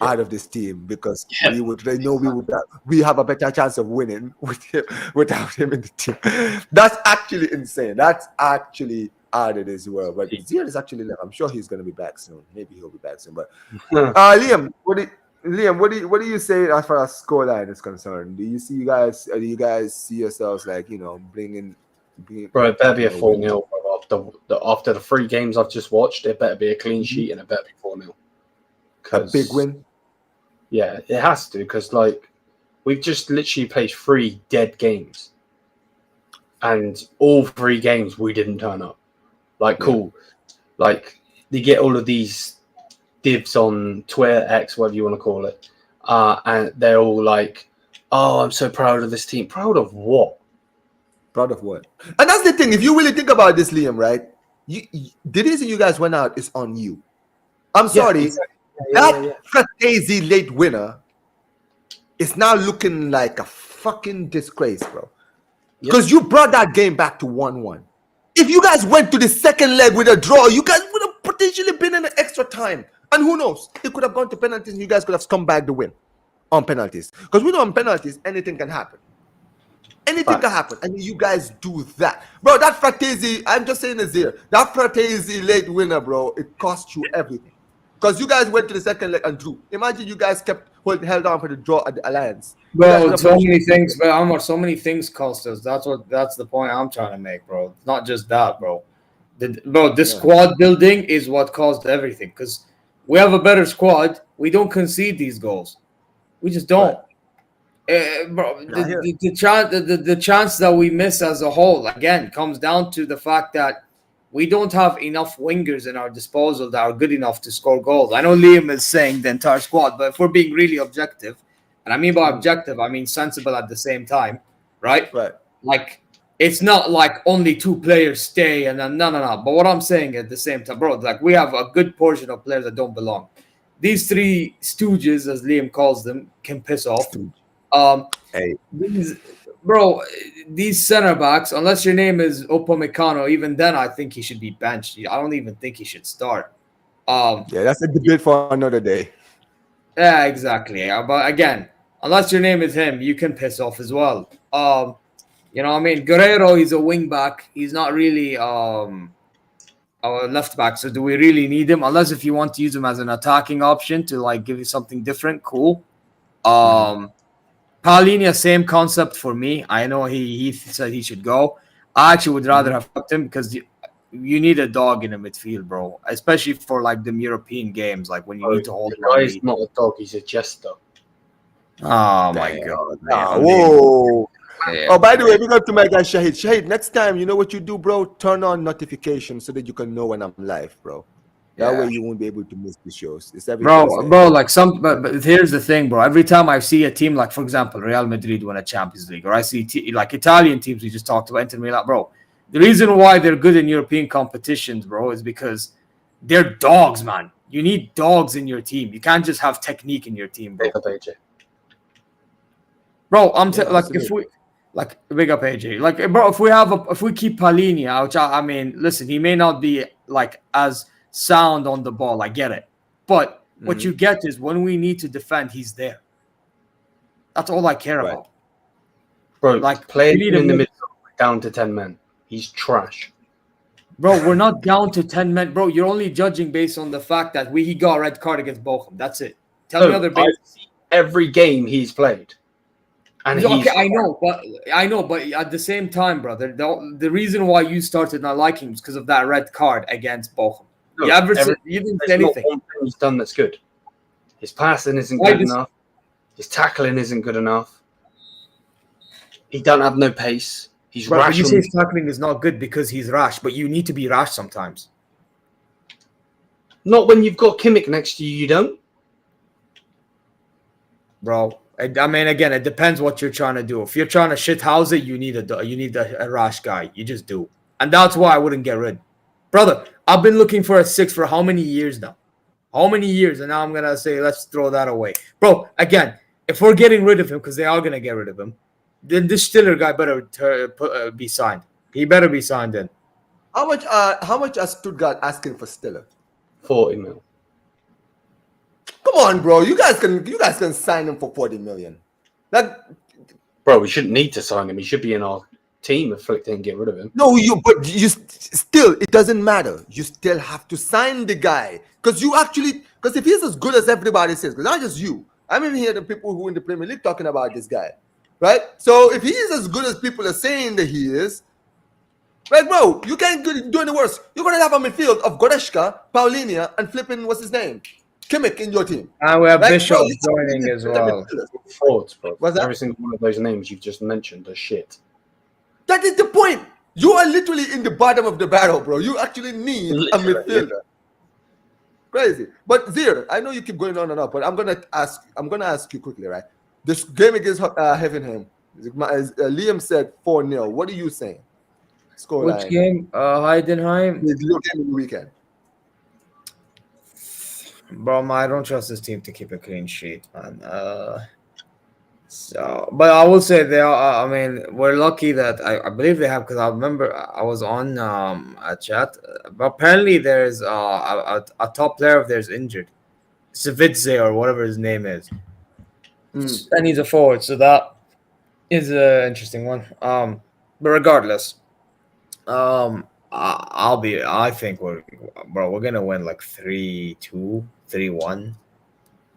out of this team because we have a better chance of winning without him in the team. That's actually insane. That's actually added as well. But Zeer is actually left. I'm sure he's gonna be back soon. Maybe he'll be back soon. But Liam, what do you say as far as scoreline is concerned? Do you guys see yourselves like bringing? Bro, it better be a 4-0. After the 3 games I've just watched, it better be a clean sheet and it better be 4-0. A big win. Yeah, it has to because like we've just literally played 3 dead games, and all 3 games we didn't turn up. Like cool, like you get all of these divs on Twitter, X, whatever you want to call it, and they're all like, "Oh, I'm so proud of this team." Proud of what? Proud of what? And that's the thing. If you really think about this, Liam, right? The reason you guys went out is on you. I'm sorry. Exactly. That crazy late winner is now looking like a fucking disgrace, bro. Because you brought that game back to 1-1. If you guys went to the second leg with a draw, you guys would have potentially been in an extra time. And who knows? It could have gone to penalties and you guys could have come back the win on penalties. Because we know on penalties, anything can happen. Anything can happen. And you guys do that. Bro, that Fratesi, I'm just saying this here. That Fratesi late winner, bro, it cost you everything. Because you guys went to the second leg and drew. Imagine you guys held on for the draw at the Alliance. Bro, so many things, but Amar, so many things cost us. That's the point I'm trying to make, bro. It's not just that, bro. The squad building is what caused everything. Because we have a better squad, we don't concede these goals. We just don't. Bro, the chance that we miss as a whole again comes down to the fact that we don't have enough wingers in our disposal that are good enough to score goals. I know Liam is saying the entire squad, but if we're being really objective, and I mean by objective, I mean sensible at the same time, right? Right. Like, it's not like only 2 players stay and then no. But what I'm saying at the same time, bro, like we have a good portion of players that don't belong. These 3 stooges, as Liam calls them, can piss off. These center backs, unless your name is Upamecano, even then I think he should be benched. I don't even think he should start. That's a debate for another day. Yeah, exactly. But again, unless your name is him, you can piss off as well. You know what I mean? Guerrero, he's a wing back. He's not really a left back. So do we really need him? Unless if you want to use him as an attacking option to like give you something different, cool. Paulinho, same concept for me. I know he said he should go. I actually would rather have kept him because you need a dog in the midfield, bro. Especially for like the European games, like when you need to hold The guy is lead. not a dog; he's a jester. Oh my Damn. god, man. Ah, I mean, whoa. yeah. Oh, by the way, big up to my guy Shahid. Shahid, next time, you know what you do, bro? Turn on notifications so that you can know when I'm live, bro. That Yeah. way you won't be able to miss the shows. It's every Bro, Thursday. like but here's the thing, bro. Every time I see a team like, for example, Real Madrid win a Champions League, or I see like Italian teams we just talked about, Inter Milan, bro. The reason why they're good in European competitions, bro, is because they're dogs, man. You need dogs in your team. You can't just have technique in your team, bro. Big up AJ. Bro, I'm Yeah, like if we like big up AJ, like bro, if we keep Palini out, I mean, listen, he may not be like as sound on the ball. I get it, but what you get is when we need to defend, he's there. That's all I care Right. about. Bro, Like, playing we need him in a the mid- middle down to 10 men. He's trash. Bro, we're not down to 10 men, bro. You're only judging based on the fact that he got a red card against Bochum. That's it. Tell me No, other I've base. seen every game he's played. And Okay, he's I know, but at the same time, brother, the reason why you started not liking him is because of that red card against Bochum. No, You didn't say there's anything. not one thing he's done that's good. His passing isn't Why good does- enough. His tackling isn't good enough. He don't have no pace. He's Bro, but rash. you on- say his tackling is not good because he's rash, but you need to be rash sometimes. Not when you've got Kimmich next to you, you don't. Bro, I mean, again, it depends what you're trying to do. If you're trying to shithouse it, you need a rash guy. You just do, and that's why I wouldn't get rid. Brother, I've been looking for a 6 for how many years now? How many years? And now I'm gonna say let's throw that away, bro. Again, if we're getting rid of him because they are gonna get rid of him, then this Stiller guy better be signed. He better be signed in. How much are Stuttgart asking for Stiller? 40 mil. Come on, bro. You guys can sign him for 40 million. Like, Bro, we shouldn't need to sign him. He should be in our team if Flick didn't get rid of him. no, still, it doesn't matter. You still have to sign the guy. Because if he's as good as everybody says, because not just you. I'm even hearing the people who in the Premier League talking about this guy. Right? So if he is as good as people are saying that he is, like, bro, you can't do any worse. You're going to have a midfield of Goretzka, Paulinia, and flipping, what's his name? Kimmich in your team. And we have Like, Bishop bro, you joining need as to well. midfielders. Frauds, bro. What's that? Every single one of those names you've just mentioned are shit. That is the point. You are literally in the bottom of the barrel, bro. You actually need a Literally, midfielder. Crazy. But Zeer, I know you keep going on and on, but I'm gonna ask you quickly, right? This game against Hoffenheim, Liam said 4-0. What are you saying? Score Which line. game? Heidenheim. It's your game in the weekend. Bro, I don't trust this team to keep a clean sheet, man. But I will say they are. I mean, we're lucky that I believe they have, because I remember I was on a chat. But apparently, there's a top player of theirs injured, Savitze or whatever his name is, and he's a forward. So that is an interesting one. But regardless, I think we're gonna win like 3-2, 3-1.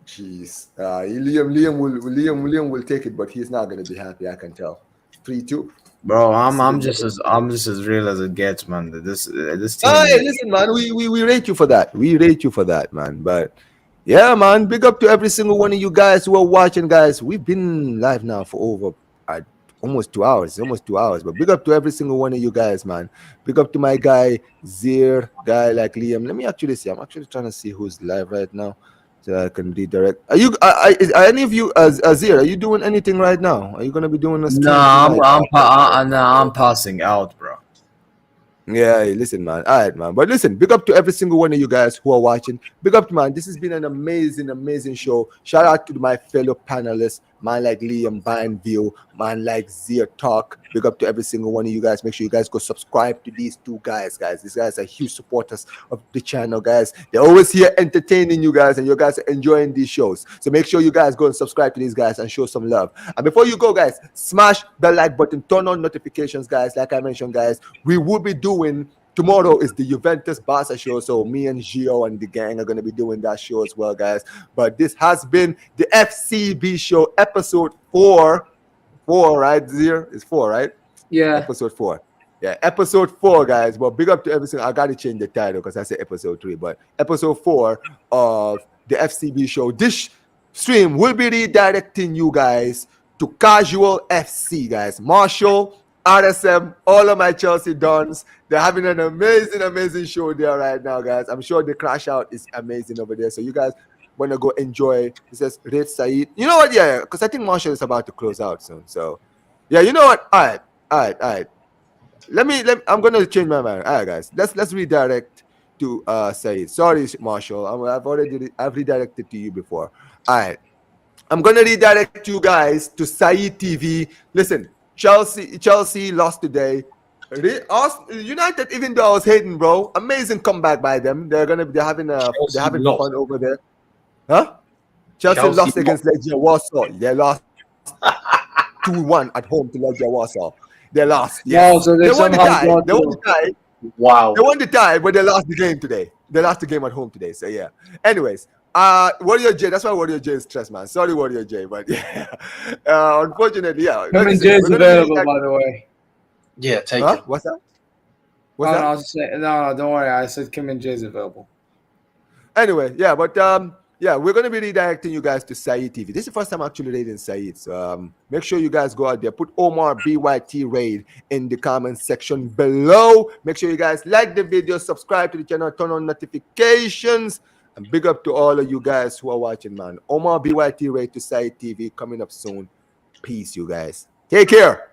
Jeez. Liam will take it, but he's not gonna be happy. I can tell. 3-2. Bro, I'm just as real as it gets, man. This team. Oh, hey, listen, man. We rate you for that. We rate you for that, man. But yeah, man. Big up to every single one of you guys who are watching, guys. We've been live now for over almost 2 hours. But big up to every single one of you guys, man. Big up to my guy Zeer, guy like Liam. Let me actually see. I'm actually trying to see who's live right now, so I can redirect. Are you? Are any of you, Zeer? Are you doing anything right now? Are you gonna be doing a stream? I'm passing out, bro. Yeah, listen, man. All right, man. But listen, big up to every single one of you guys who are watching. Big up, man. This has been an amazing show. Shout out to my fellow panelists, man like Liam, Bayern View, man like Zeer Talk. Big up to every single one of you guys. Make sure you guys go subscribe to these two guys. These guys are huge supporters of the channel, guys. They're always here entertaining you guys, and you guys are enjoying these shows. So make sure you guys go and subscribe to these guys and show some love. And before you go, guys, smash the like button, turn on notifications, guys. Like I mentioned, guys, we will be doing tomorrow is the Juventus Barça show, so me and Gio and the gang are going to be doing that show as well, guys. But this has been the FCB show, episode 4, right? Zeer is 4, right? Yeah. Episode 4. Yeah, episode 4, guys. Well, big up to everything. I got to change the title because I said episode 3, but episode 4 of the FCB show. This stream will be redirecting you guys to Casual FC, guys. Marshall, RSM, all of my Chelsea Dons. They're having an amazing show there right now, guys. I'm sure the crash out is amazing over there. So you guys want to go enjoy. It says Red Saeed. You know what? Yeah, because I think Marshall is about to close out soon. So, yeah, you know what? All right. I'm gonna change my mind. All right, guys. Let's redirect to Saeed. Sorry, Marshall. I've redirected to you before. All right. I'm gonna redirect you guys to Saeed TV. Listen, Chelsea lost today. United, even though I was hating, bro, amazing comeback by them. They're having fun over there. Huh? Chelsea lost against Legia Warsaw. They lost 2-1 at home to Legia Warsaw. They lost. Yes. No, so They won the tie. Wow. They won the tie, but they lost the game today. They lost the game at home today. So yeah. Anyways, Warrior J. That's why Warrior J is stressed, man. Sorry, Warrior J, but yeah. Unfortunately, yeah. Kim J is available, by the way. Yeah, take Huh? it. What's that? No, I was just saying, no, don't worry. I said Kim and J is available. Anyway, yeah, but yeah, we're gonna be redirecting you guys to Saeed TV. This is the first time I'm actually raiding Saeed. So make sure you guys go out there, put Omar BYT raid in the comment section below. Make sure you guys like the video, subscribe to the channel, turn on notifications, and big up to all of you guys who are watching, man. Omar BYT raid to Saeed TV coming up soon. Peace, you guys. Take care.